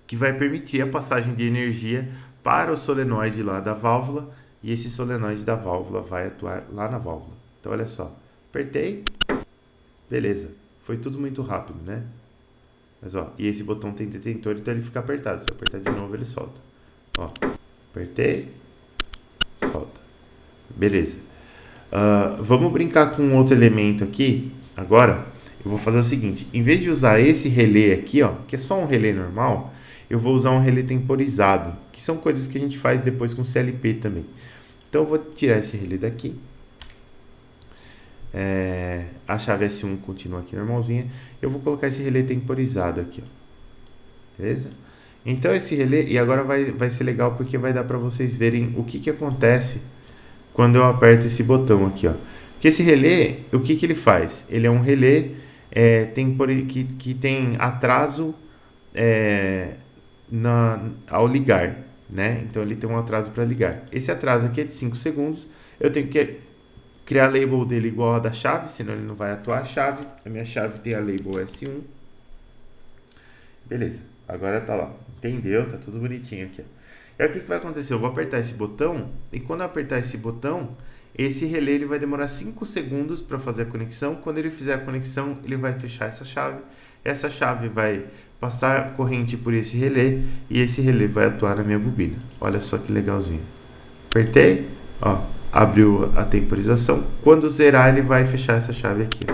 que vai permitir a passagem de energia para o solenoide lá da válvula, e esse solenoide da válvula vai atuar lá na válvula. Então olha só, Apertei, beleza. Foi tudo muito rápido, né? Mas ó, e esse botão tem detentor, então ele fica apertado. Se eu apertar de novo, ele solta. Ó, apertei, solta. Beleza. Vamos brincar com um outro elemento aqui. Agora, eu vou fazer o seguinte. Em vez de usar esse relé aqui, ó, que é só um relé normal, eu vou usar um relé temporizado, que são coisas que a gente faz depois com CLP também. Então, eu vou tirar esse relé daqui. A chave S1 continua aqui normalzinha. Eu vou colocar esse relé temporizado aqui, ó. Beleza? Então, esse relé... E agora vai ser legal porque vai dar para vocês verem o que acontece quando eu aperto esse botão aqui, ó. Porque esse relé, o que ele faz? Ele é um relé que tem atraso ao ligar, né? Então ele tem um atraso para ligar. Esse atraso aqui é de 5 segundos. Eu tenho que criar a label dele igual a da chave, senão ele não vai atuar a chave. A minha chave tem a label S1. Beleza, agora tá lá. Entendeu? Tá tudo bonitinho aqui, ó. E aí o que vai acontecer? Eu vou apertar esse botão, e quando eu apertar esse botão, esse relé ele vai demorar 5 segundos para fazer a conexão. Quando ele fizer a conexão, ele vai fechar essa chave. Essa chave vai passar corrente por esse relé, e esse relé vai atuar na minha bobina. Olha só que legalzinho. Apertei, ó, abriu a temporização. Quando zerar, ele vai fechar essa chave aqui.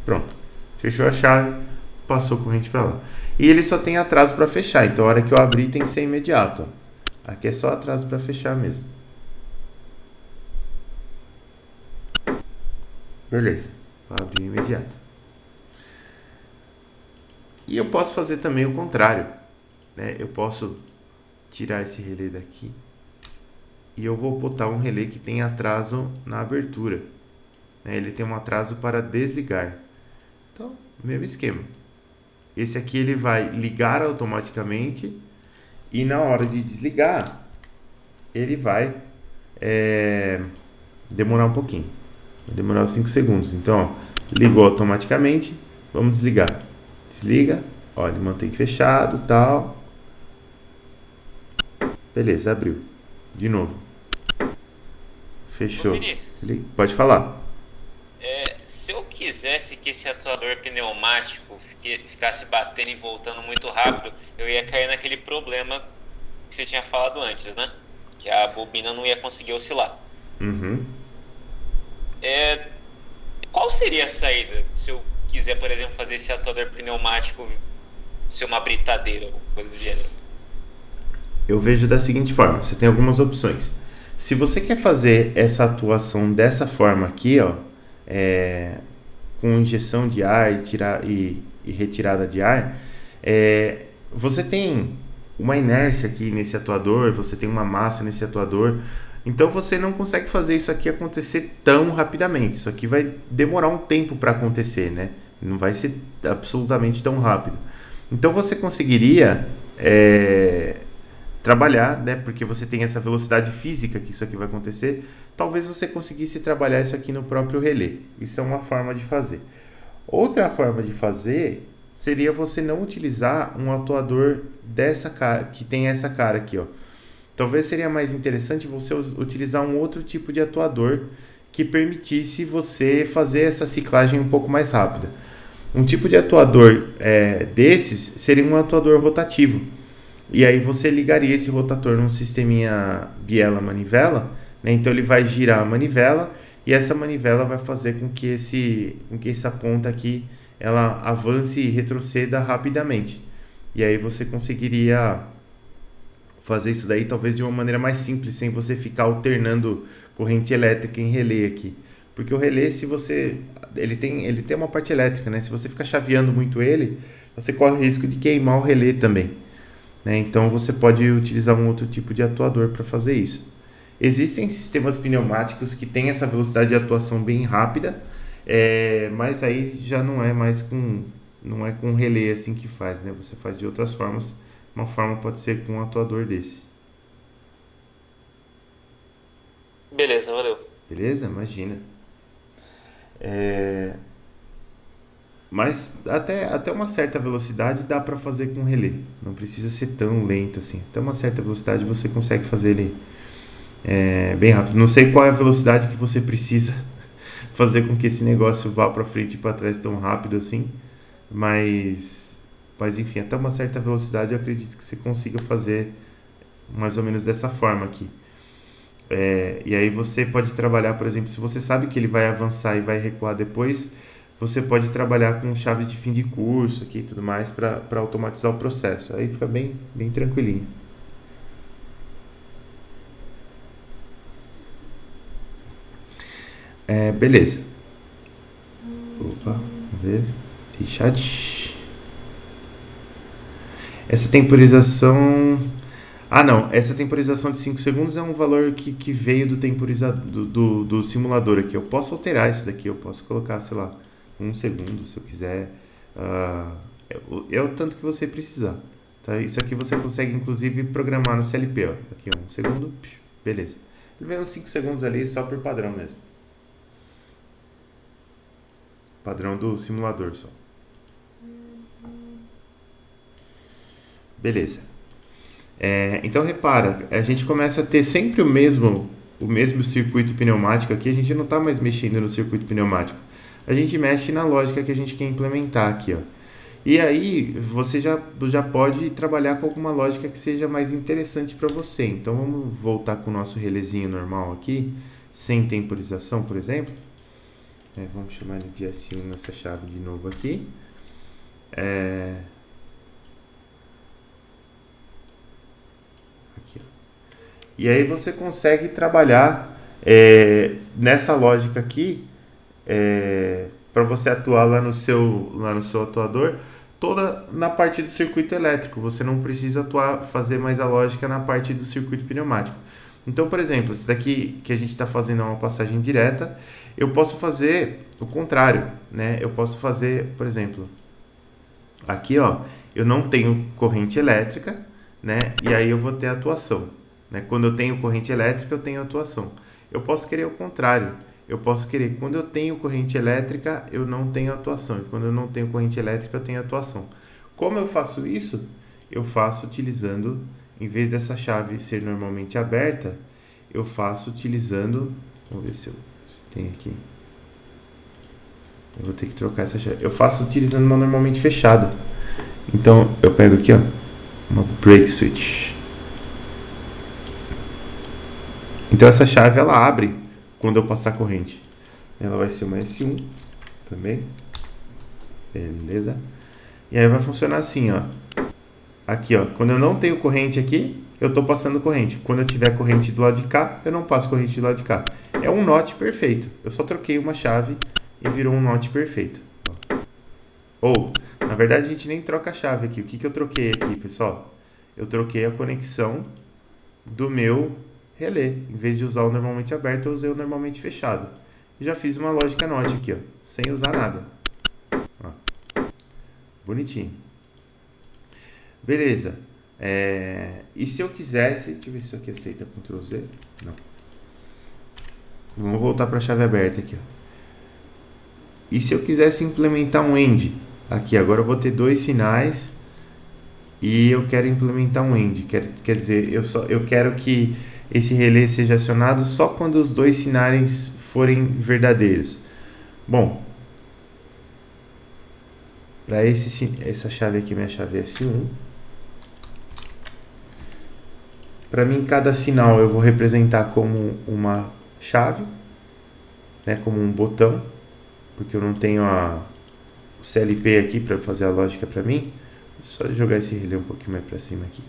Pronto. Fechou a chave, passou corrente para lá. E ele só tem atraso para fechar, então a hora que eu abrir tem que ser imediato, ó. Aqui é só atraso para fechar mesmo. Beleza. Vou abrir imediato. E eu posso fazer também o contrário, né? Eu posso tirar esse relé daqui e eu vou botar um relé que tem atraso na abertura, né? Ele tem um atraso para desligar. Então, mesmo esquema. Esse aqui ele vai ligar automaticamente e na hora de desligar ele vai demorar um pouquinho. Vai demorar uns 5 segundos. Então, ó, ligou automaticamente. Vamos desligar. Desliga. Ó, ele mantém fechado, tal. Beleza, abriu. De novo. Fechou. Pode falar.
Se eu quisesse que esse atuador pneumático ficasse batendo e voltando muito rápido, eu ia cair naquele problema que você tinha falado antes, né? Que a bobina não ia conseguir oscilar.
Uhum.
Qual seria a saída se eu quiser, por exemplo, fazer esse atuador pneumático ser uma britadeira ou coisa do gênero?
Eu vejo da seguinte forma, você tem algumas opções. Se você quer fazer essa atuação dessa forma aqui, ó, com injeção de ar e retirada de ar, você tem uma inércia aqui nesse atuador, você tem uma massa nesse atuador, então você não consegue fazer isso aqui acontecer tão rapidamente. Isso aqui vai demorar um tempo para acontecer, né? Não vai ser absolutamente tão rápido. Então você conseguiria trabalhar, né? Porque você tem essa velocidade física que isso aqui vai acontecer. Talvez você conseguisse trabalhar isso aqui no próprio relé. Isso é uma forma de fazer. Outra forma de fazer seria você não utilizar um atuador dessa cara, que tem essa cara aqui, ó. Talvez seria mais interessante você utilizar um outro tipo de atuador que permitisse você fazer essa ciclagem um pouco mais rápida. Um tipo de atuador desses seria um atuador rotativo. E aí você ligaria esse rotator num sisteminha biela-manivela, né? Então ele vai girar a manivela e essa manivela vai fazer com que essa ponta aqui ela avance e retroceda rapidamente. E aí você conseguiria fazer isso daí talvez de uma maneira mais simples, sem você ficar alternando corrente elétrica em relé aqui. Porque o relé, se você... Ele tem uma parte elétrica, né? Se você ficar chaveando muito ele, você corre o risco de queimar o relé também, né? Então você pode utilizar um outro tipo de atuador para fazer isso. Existem sistemas pneumáticos que têm essa velocidade de atuação bem rápida, mas aí já não é mais com relé assim que faz, né? Você faz de outras formas. Uma forma pode ser com um atuador desse.
Beleza, valeu.
Beleza? Imagina. Mas até uma certa velocidade dá para fazer com relé. Não precisa ser tão lento assim. Até uma certa velocidade você consegue fazer ele bem rápido. Não sei qual é a velocidade que você precisa fazer com que esse negócio vá para frente e para trás tão rápido assim, mas enfim, até uma certa velocidade eu acredito que você consiga fazer mais ou menos dessa forma aqui. E aí você pode trabalhar, por exemplo, se você sabe que ele vai avançar e vai recuar depois, você pode trabalhar com chaves de fim de curso aqui e tudo mais para automatizar o processo. Aí fica bem tranquilinho. Beleza. Opa, vamos ver. Chat. Essa temporização... não. Essa temporização de 5 segundos é um valor que veio do temporizador do simulador aqui. Eu posso alterar isso daqui. Eu posso colocar, sei lá, 1 segundo se eu quiser. É o tanto que você precisar. Tá? Isso aqui você consegue, inclusive, programar no CLP. Ó. Aqui, 1 segundo. Beleza. Ele veio uns 5 segundos ali só por padrão mesmo. Padrão do simulador só. Beleza. Então repara, a gente começa a ter sempre o mesmo circuito pneumático aqui. A gente não está mais mexendo no circuito pneumático. A gente mexe na lógica que a gente quer implementar aqui, ó. E aí você já pode trabalhar com alguma lógica que seja mais interessante para você. Então vamos voltar com o nosso relézinho normal aqui, sem temporização, por exemplo. Vamos chamar ele de S1 nessa chave de novo aqui. Aqui, ó. E aí você consegue trabalhar nessa lógica aqui para você atuar lá no seu atuador, toda na parte do circuito elétrico. Você não precisa fazer mais a lógica na parte do circuito pneumático. Então, por exemplo, esse daqui que a gente está fazendo é uma passagem direta. Eu posso fazer o contrário, né? Eu posso fazer, por exemplo, aqui, ó, eu não tenho corrente elétrica, né? E aí eu vou ter atuação, né? Quando eu tenho corrente elétrica, eu tenho atuação. Eu posso querer o contrário. Eu posso querer, quando eu tenho corrente elétrica, eu não tenho atuação. E quando eu não tenho corrente elétrica, eu tenho atuação. Como eu faço isso? Eu faço utilizando, em vez dessa chave ser normalmente aberta, eu faço utilizando... Vamos ver se tem aqui. Eu vou ter que trocar essa chave. Eu faço utilizando uma normalmente fechada. Então, eu pego aqui, ó, uma break switch. Então, essa chave, ela abre quando eu passar corrente. Ela vai ser uma S1 também. Beleza. E aí vai funcionar assim, ó. Aqui, ó. Quando eu não tenho corrente aqui, eu estou passando corrente. Quando eu tiver corrente do lado de cá, eu não passo corrente do lado de cá. É um NOT perfeito. Eu só troquei uma chave e virou um NOT perfeito. Ou, na verdade, a gente nem troca a chave aqui. O que eu troquei aqui, pessoal? Eu troquei a conexão do meu relé. Em vez de usar o normalmente aberto, eu usei o normalmente fechado. Já fiz uma lógica NOT aqui, ó, sem usar nada. Ó. Bonitinho. Beleza. E se eu quisesse... Deixa eu ver se isso aqui aceita Ctrl Z. Não. Vamos voltar para a chave aberta aqui, ó. E se eu quisesse implementar um AND? Aqui, agora eu vou ter 2 sinais e eu quero implementar um AND. Quer dizer, eu quero que esse relé seja acionado só quando os 2 sinais forem verdadeiros. Bom, para essa chave aqui, minha chave é S1. Para mim, cada sinal eu vou representar como uma chave, né, como um botão, porque eu não tenho o CLP aqui para fazer a lógica para mim. Só jogar esse relé um pouquinho mais para cima aqui.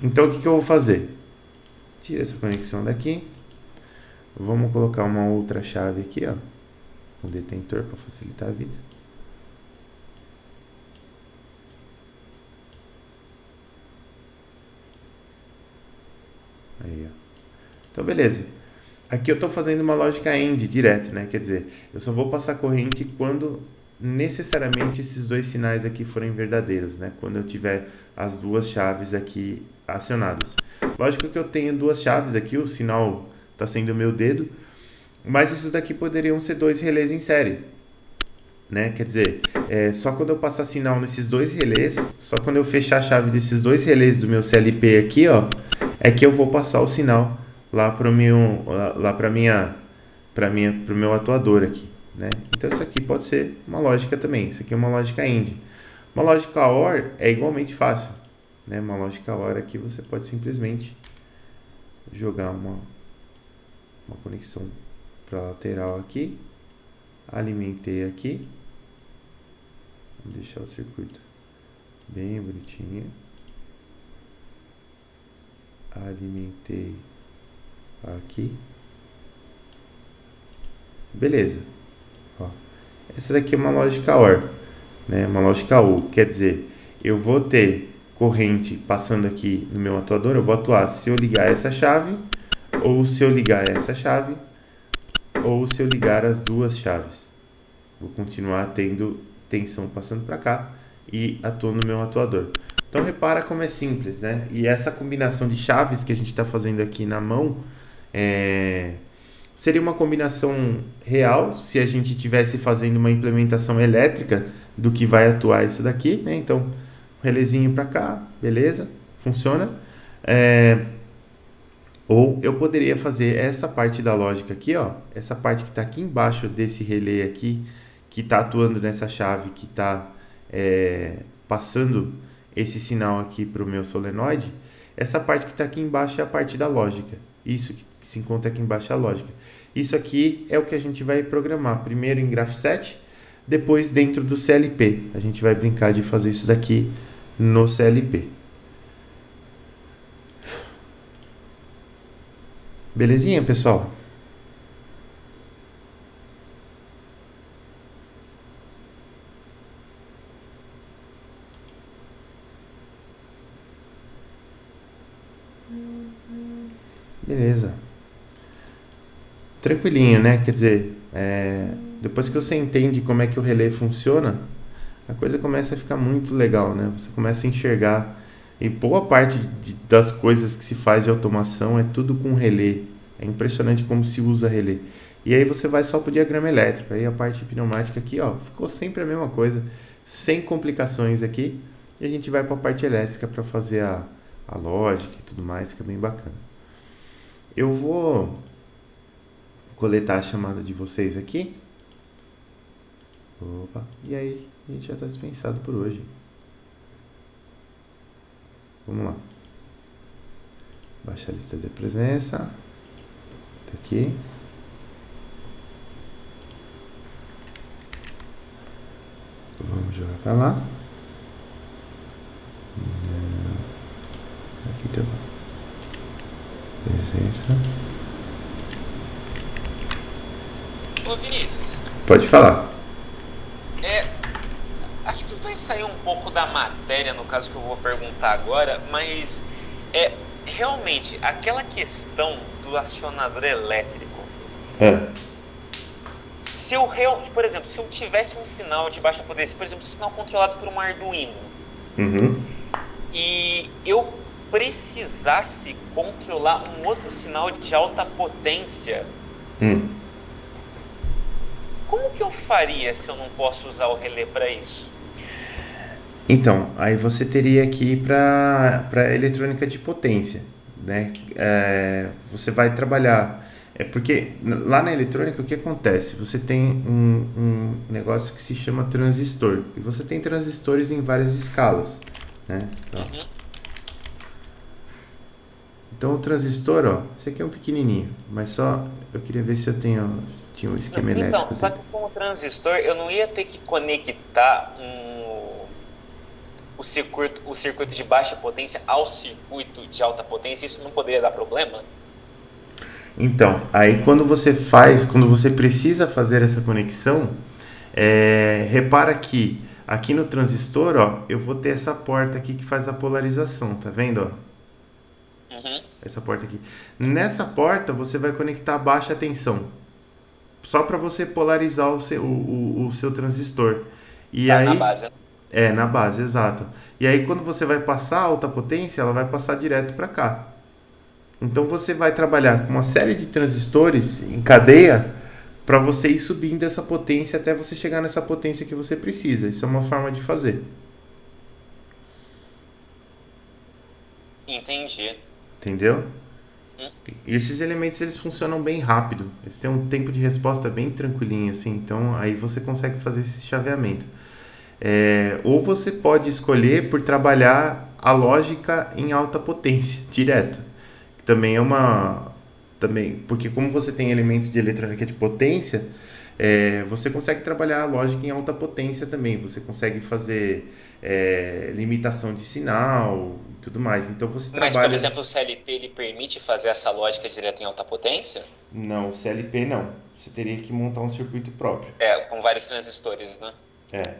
Então, o que eu vou fazer? Tira essa conexão daqui. Vamos colocar uma outra chave aqui, ó, um detentor para facilitar a vida. Aí, ó. Então, beleza. Aqui eu estou fazendo uma lógica AND direto, né? Quer dizer, eu só vou passar corrente quando necessariamente esses 2 sinais aqui forem verdadeiros, né? Quando eu tiver as 2 chaves aqui acionadas. Lógico que eu tenho 2 chaves aqui, o sinal está sendo o meu dedo, mas isso daqui poderiam ser 2 relés em série, né? Quer dizer, só quando eu passar sinal nesses 2 relés, só quando eu fechar a chave desses 2 relés do meu CLP aqui, ó, é que eu vou passar o sinal lá para para o meu atuador aqui, né? Então isso aqui pode ser uma lógica também. Isso aqui é uma lógica AND. Uma lógica OR é igualmente fácil, né? Uma lógica OR aqui você pode simplesmente jogar uma conexão para lateral aqui, alimentei aqui, vou deixar o circuito bem bonitinho, alimentei aqui, beleza. Ó, essa daqui é uma lógica OR, né? Uma lógica U, quer dizer, eu vou ter corrente passando aqui no meu atuador, eu vou atuar se eu ligar essa chave, ou se eu ligar essa chave, ou se eu ligar as duas chaves. Vou continuar tendo tensão passando para cá e atuo no meu atuador. Então repara como é simples, né? E essa combinação de chaves que a gente está fazendo aqui na mão seria uma combinação real se a gente tivesse fazendo uma implementação elétrica do que vai atuar isso daqui, né? Então, relézinho para cá, beleza, funciona. Ou eu poderia fazer essa parte da lógica aqui, ó, essa parte que está aqui embaixo desse relé aqui, que está atuando nessa chave, que está passando esse sinal aqui para o meu solenoide. Essa parte que está aqui embaixo é a parte da lógica. Isso que se encontra aqui embaixo é a lógica. Isso aqui é o que a gente vai programar primeiro em Graph7, depois dentro do CLP. A gente vai brincar de fazer isso daqui no CLP. Belezinha, pessoal? Beleza. Tranquilinho, né? Quer dizer, depois que você entende como é que o relé funciona, a coisa começa a ficar muito legal, né? Você começa a enxergar. E boa parte das coisas que se faz de automação é tudo com relé. É impressionante como se usa relé. E aí você vai só para o diagrama elétrico. Aí a parte pneumática aqui, ó, ficou sempre a mesma coisa, sem complicações aqui. E a gente vai para a parte elétrica para fazer a lógica e tudo mais, que é bem bacana. Eu vou coletar a chamada de vocês aqui. Opa, e aí a gente já está dispensado por hoje. Vamos lá. Baixa a lista de presença. Tá aqui. Vamos jogar para lá. Aqui tá bom. Presença.
Ô Vinícius.
Pode falar.
Acho que vai sair um pouco da matéria, no caso que eu vou perguntar agora, mas realmente aquela questão do acionador elétrico. Se eu por exemplo, se eu tivesse um sinal de baixa potência, por exemplo, um sinal controlado por um Arduino, e eu precisasse controlar um outro sinal de alta potência, como que eu faria se eu não posso usar o relé para isso?
Então, aí você teria que ir para eletrônica de potência, né? Você vai trabalhar, porque lá na eletrônica o que acontece? Você tem um negócio que se chama transistor, e você tem transistores em várias escalas, né? Então o transistor, ó, esse aqui é um pequenininho, mas só eu queria ver se tinha um esquema elétrico.
Então, só que com o transistor eu não ia ter que conectar o circuito de baixa potência ao circuito de alta potência, isso não poderia dar problema?
Então, aí quando você precisa fazer essa conexão, repara que aqui no transistor, ó, eu vou ter essa porta aqui que faz a polarização, tá vendo, ó? Essa porta aqui. Nessa porta você vai conectar a baixa tensão, só para você polarizar o seu transistor. E aí,
na base, né?
Na base, exato. E aí quando você vai passar a alta potência, ela vai passar direto para cá. Então você vai trabalhar com uma série de transistores em cadeia para você ir subindo essa potência até você chegar nessa potência que você precisa. Isso é uma forma de fazer.
Entendi.
Entendeu?
Hum,
E esses elementos eles funcionam bem rápido. Eles têm um tempo de resposta bem tranquilinho, assim. Então aí você consegue fazer esse chaveamento. Ou você pode escolher por trabalhar a lógica em alta potência, direto. Também é uma. Também, porque como você tem elementos de eletrônica de potência, você consegue trabalhar a lógica em alta potência também. Você consegue fazer limitação de sinal e tudo mais. Então você
Mas, por
trabalha.
exemplo, o CLP ele permite fazer essa lógica direto em alta potência?
Não, CLP não. Você teria que montar um circuito próprio.
Com vários transistores, né?
É.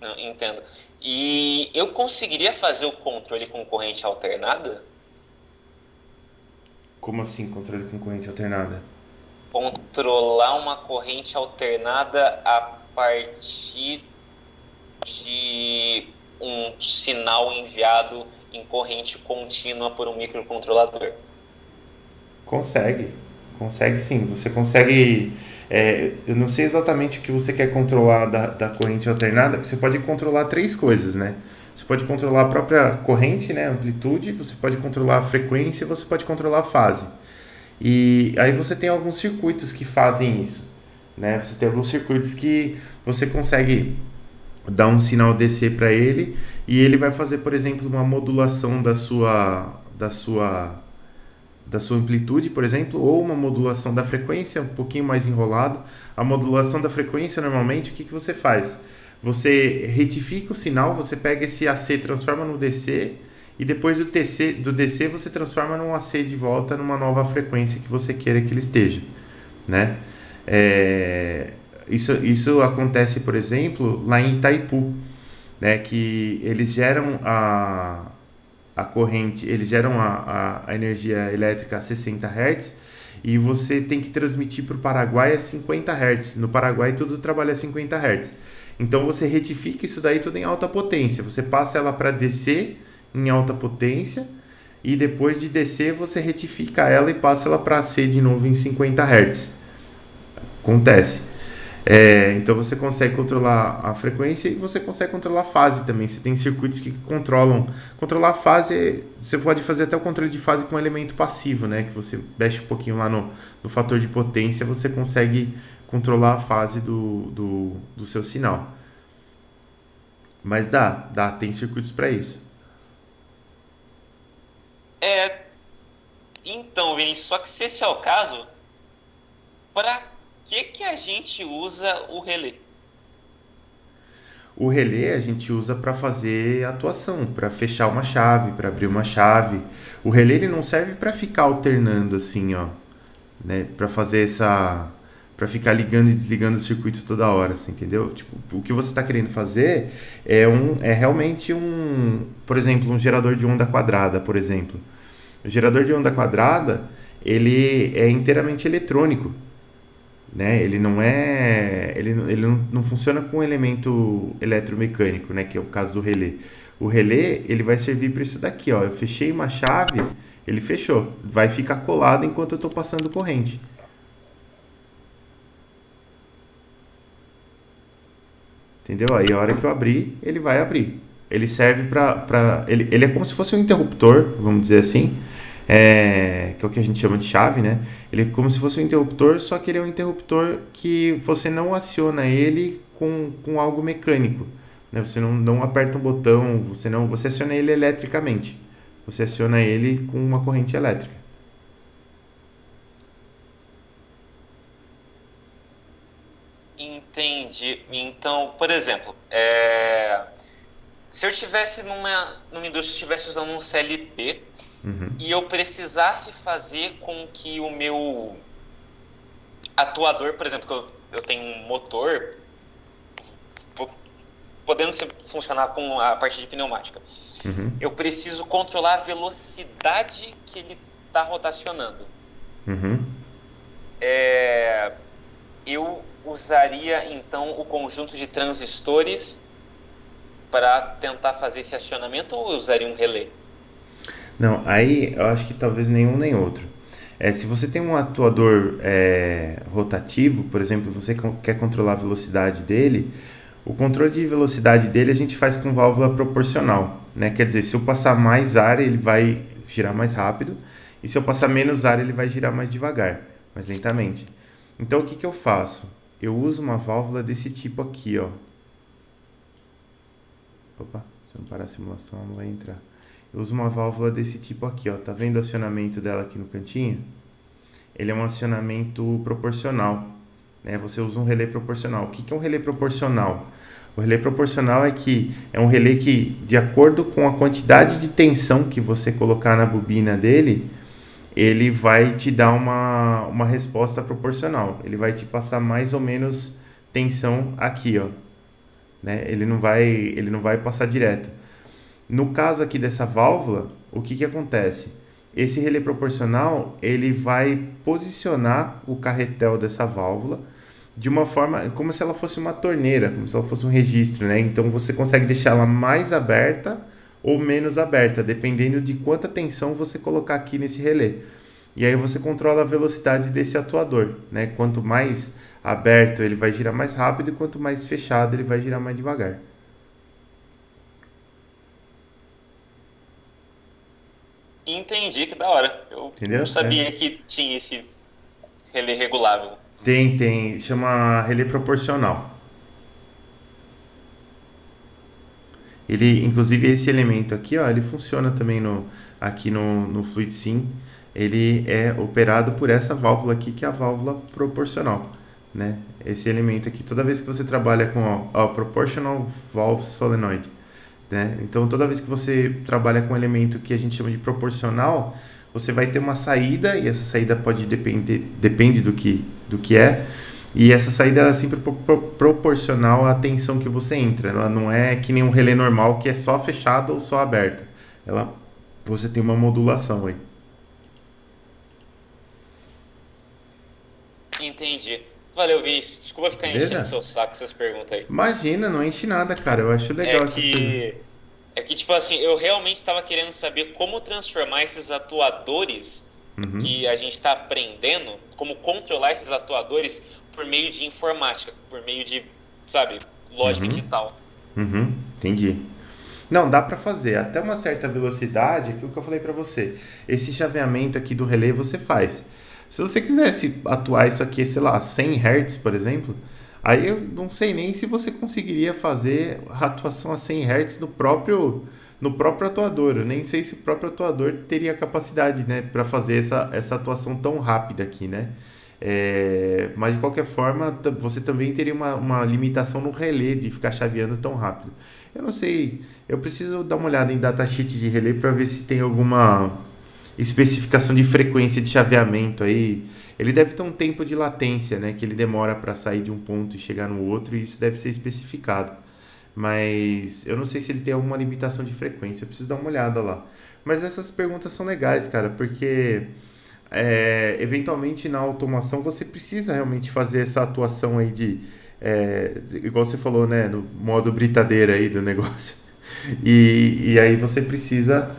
Não, entendo. E eu conseguiria fazer o controle com corrente alternada?
Como assim, controle com corrente alternada?
Controlar uma corrente alternada a partir de um sinal enviado em corrente contínua por um microcontrolador.
Consegue. Consegue sim. Você consegue. Eu não sei exatamente o que você quer controlar da corrente alternada. Você pode controlar três coisas, né? Você pode controlar a própria corrente, né? Amplitude, você pode controlar a frequência, você pode controlar a fase. E aí você tem alguns circuitos que fazem isso, né? Você tem alguns circuitos que você consegue dar um sinal DC para ele e ele vai fazer, por exemplo, uma modulação da sua amplitude, por exemplo, ou uma modulação da frequência, um pouquinho mais enrolado. A modulação da frequência, normalmente, o que você faz? Você retifica o sinal, você pega esse AC, transforma no DC, e depois do DC você transforma num AC de volta numa nova frequência que você queira que ele esteja, né? Isso acontece, por exemplo, lá em Itaipu, né? Que eles geram a corrente, eles geram a energia elétrica a 60 Hz e você tem que transmitir para o Paraguai a 50 Hz. No Paraguai tudo trabalha a 50 Hz. Então você retifica isso daí tudo em alta potência. Você passa ela para DC em alta potência e depois de DC você retifica ela e passa ela para AC de novo em 50 Hz. Acontece. Então você consegue controlar a frequência e você consegue controlar a fase também. Você tem circuitos que controlar a fase. Você pode fazer até o controle de fase com um elemento passivo, né? Que você mexe um pouquinho lá no fator de potência, você consegue controlar a fase do seu sinal. Mas tem circuitos para isso.
Então, Vinícius, só que se esse é o caso, para que a gente usa o relé?
O relé a gente usa para fazer atuação, para fechar uma chave, para abrir uma chave. O relé ele não serve para ficar alternando assim, ó, né? Para fazer para ficar ligando e desligando o circuito toda hora, assim, entendeu? Tipo, o que você está querendo fazer é realmente por exemplo, um gerador de onda quadrada, por exemplo. O gerador de onda quadrada, ele é inteiramente eletrônico, né? Ele não funciona com elemento eletromecânico, né? Que é o caso do relé. O relé ele vai servir para isso daqui, ó. Eu fechei uma chave, ele fechou, vai ficar colado enquanto eu estou passando corrente. Entendeu? Aí a hora que eu abrir, ele vai abrir. Ele serve ele é como se fosse um interruptor, vamos dizer assim, que é o que a gente chama de chave, né? Ele é como se fosse um interruptor, só que ele é um interruptor que você não aciona ele com algo mecânico, né? Você não aperta um botão, você aciona ele eletricamente. Você aciona ele com uma corrente elétrica.
Entendi. Então, por exemplo, se eu estivesse numa indústria, estivesse usando um CLP e eu precisasse fazer com que o meu atuador, por exemplo, que eu tenho um motor podendo funcionar com a parte de pneumática, eu preciso controlar a velocidade que ele está rotacionando. Eu usaria então o conjunto de transistores para tentar fazer esse acionamento, ou eu usaria um relé?
Não, aí eu acho que talvez nenhum nem outro. Se você tem um atuador rotativo, por exemplo, você quer controlar a velocidade dele, o controle de velocidade dele a gente faz com válvula proporcional, né? Quer dizer, se eu passar mais ar, ele vai girar mais rápido, E se eu passar menos ar, ele vai girar mais devagar, mais lentamente. Então o que que eu faço? Eu uso uma válvula desse tipo aqui, ó. Opa, se eu não parar a simulação, ela não vai entrar. Eu uso uma válvula desse tipo aqui, ó. Tá vendo o acionamento dela aqui no cantinho? Ele é um acionamento proporcional, né? Você usa um relé proporcional. O que que é um relé proporcional? O relé proporcional é um relé que, de acordo com a quantidade de tensão que você colocar na bobina dele, ele vai te dar uma resposta proporcional. Ele vai te passar mais ou menos tensão aqui, ó, né? Ele não vai passar direto. No caso aqui dessa válvula, o que que acontece? Esse relé proporcional, ele vai posicionar o carretel dessa válvula de uma forma como se ela fosse uma torneira, como se ela fosse um registro, né? Então você consegue deixar ela mais aberta ou menos aberta, dependendo de quanta tensão você colocar aqui nesse relé. E aí você controla a velocidade desse atuador, né? Quanto mais aberto ele vai girar mais rápido e quanto mais fechado ele vai girar mais devagar.
Entendi, que da hora. Eu
Entendeu?
não sabia que tinha esse relé regulável.
Tem, chama relé proporcional. Ele, inclusive esse elemento aqui, ó, ele funciona também aqui no FluidSim. Ele é operado por essa válvula aqui, que é a válvula proporcional, né? Esse elemento aqui, toda vez que você trabalha com ó, Proportional Valve Solenoid, né? Então, toda vez que você trabalha com um elemento que a gente chama de proporcional, você vai ter uma saída, e essa saída depende do que é, e essa saída é sempre proporcional à tensão que você entra. Ela não é que nem um relé normal, que é só fechado ou só aberto. Você tem uma modulação aí.
Entendi. Valeu, Vinícius. Desculpa ficar enchendo
Beleza?
seu saco com essas perguntas aí.
Imagina, não enche nada, cara. Eu acho
É
legal essas perguntas.
que, tipo assim, eu realmente estava querendo saber como transformar esses atuadores
Uhum,
que a gente está aprendendo, como controlar esses atuadores por meio de informática, por meio de, sabe, lógica
uhum,
digital.
entendi. Não, dá pra fazer. Até uma certa velocidade, aquilo que eu falei pra você. Esse chaveamento aqui do relé você faz. Se você quisesse atuar isso aqui, sei lá, 100 Hz, por exemplo, aí eu não sei nem se você conseguiria fazer a atuação a 100 Hz no próprio atuador. Eu nem sei se o próprio atuador teria capacidade, né, para fazer essa atuação tão rápida aqui, né? Mas de qualquer forma, você também teria uma limitação no relé de ficar chaveando tão rápido. Eu não sei, eu preciso dar uma olhada em datasheet de relé para ver se tem alguma especificação de frequência de chaveamento aí. Ele deve ter um tempo de latência, né, que ele demora para sair de um ponto e chegar no outro, e isso deve ser especificado. Mas eu não sei se ele tem alguma limitação de frequência, eu preciso dar uma olhada lá. Mas essas perguntas são legais, cara, porque eventualmente na automação você precisa realmente fazer essa atuação aí igual você falou, né, no modo britadeira aí do negócio. E aí você precisa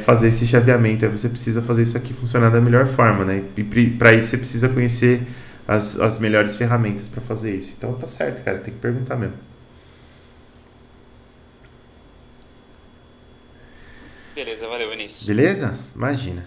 fazer esse chaveamento, aí você precisa fazer isso aqui funcionar da melhor forma, né? E para isso você precisa conhecer as melhores ferramentas para fazer isso. Então tá certo, cara, tem que perguntar mesmo.
Beleza, valeu, Vinícius.
Beleza? Imagina.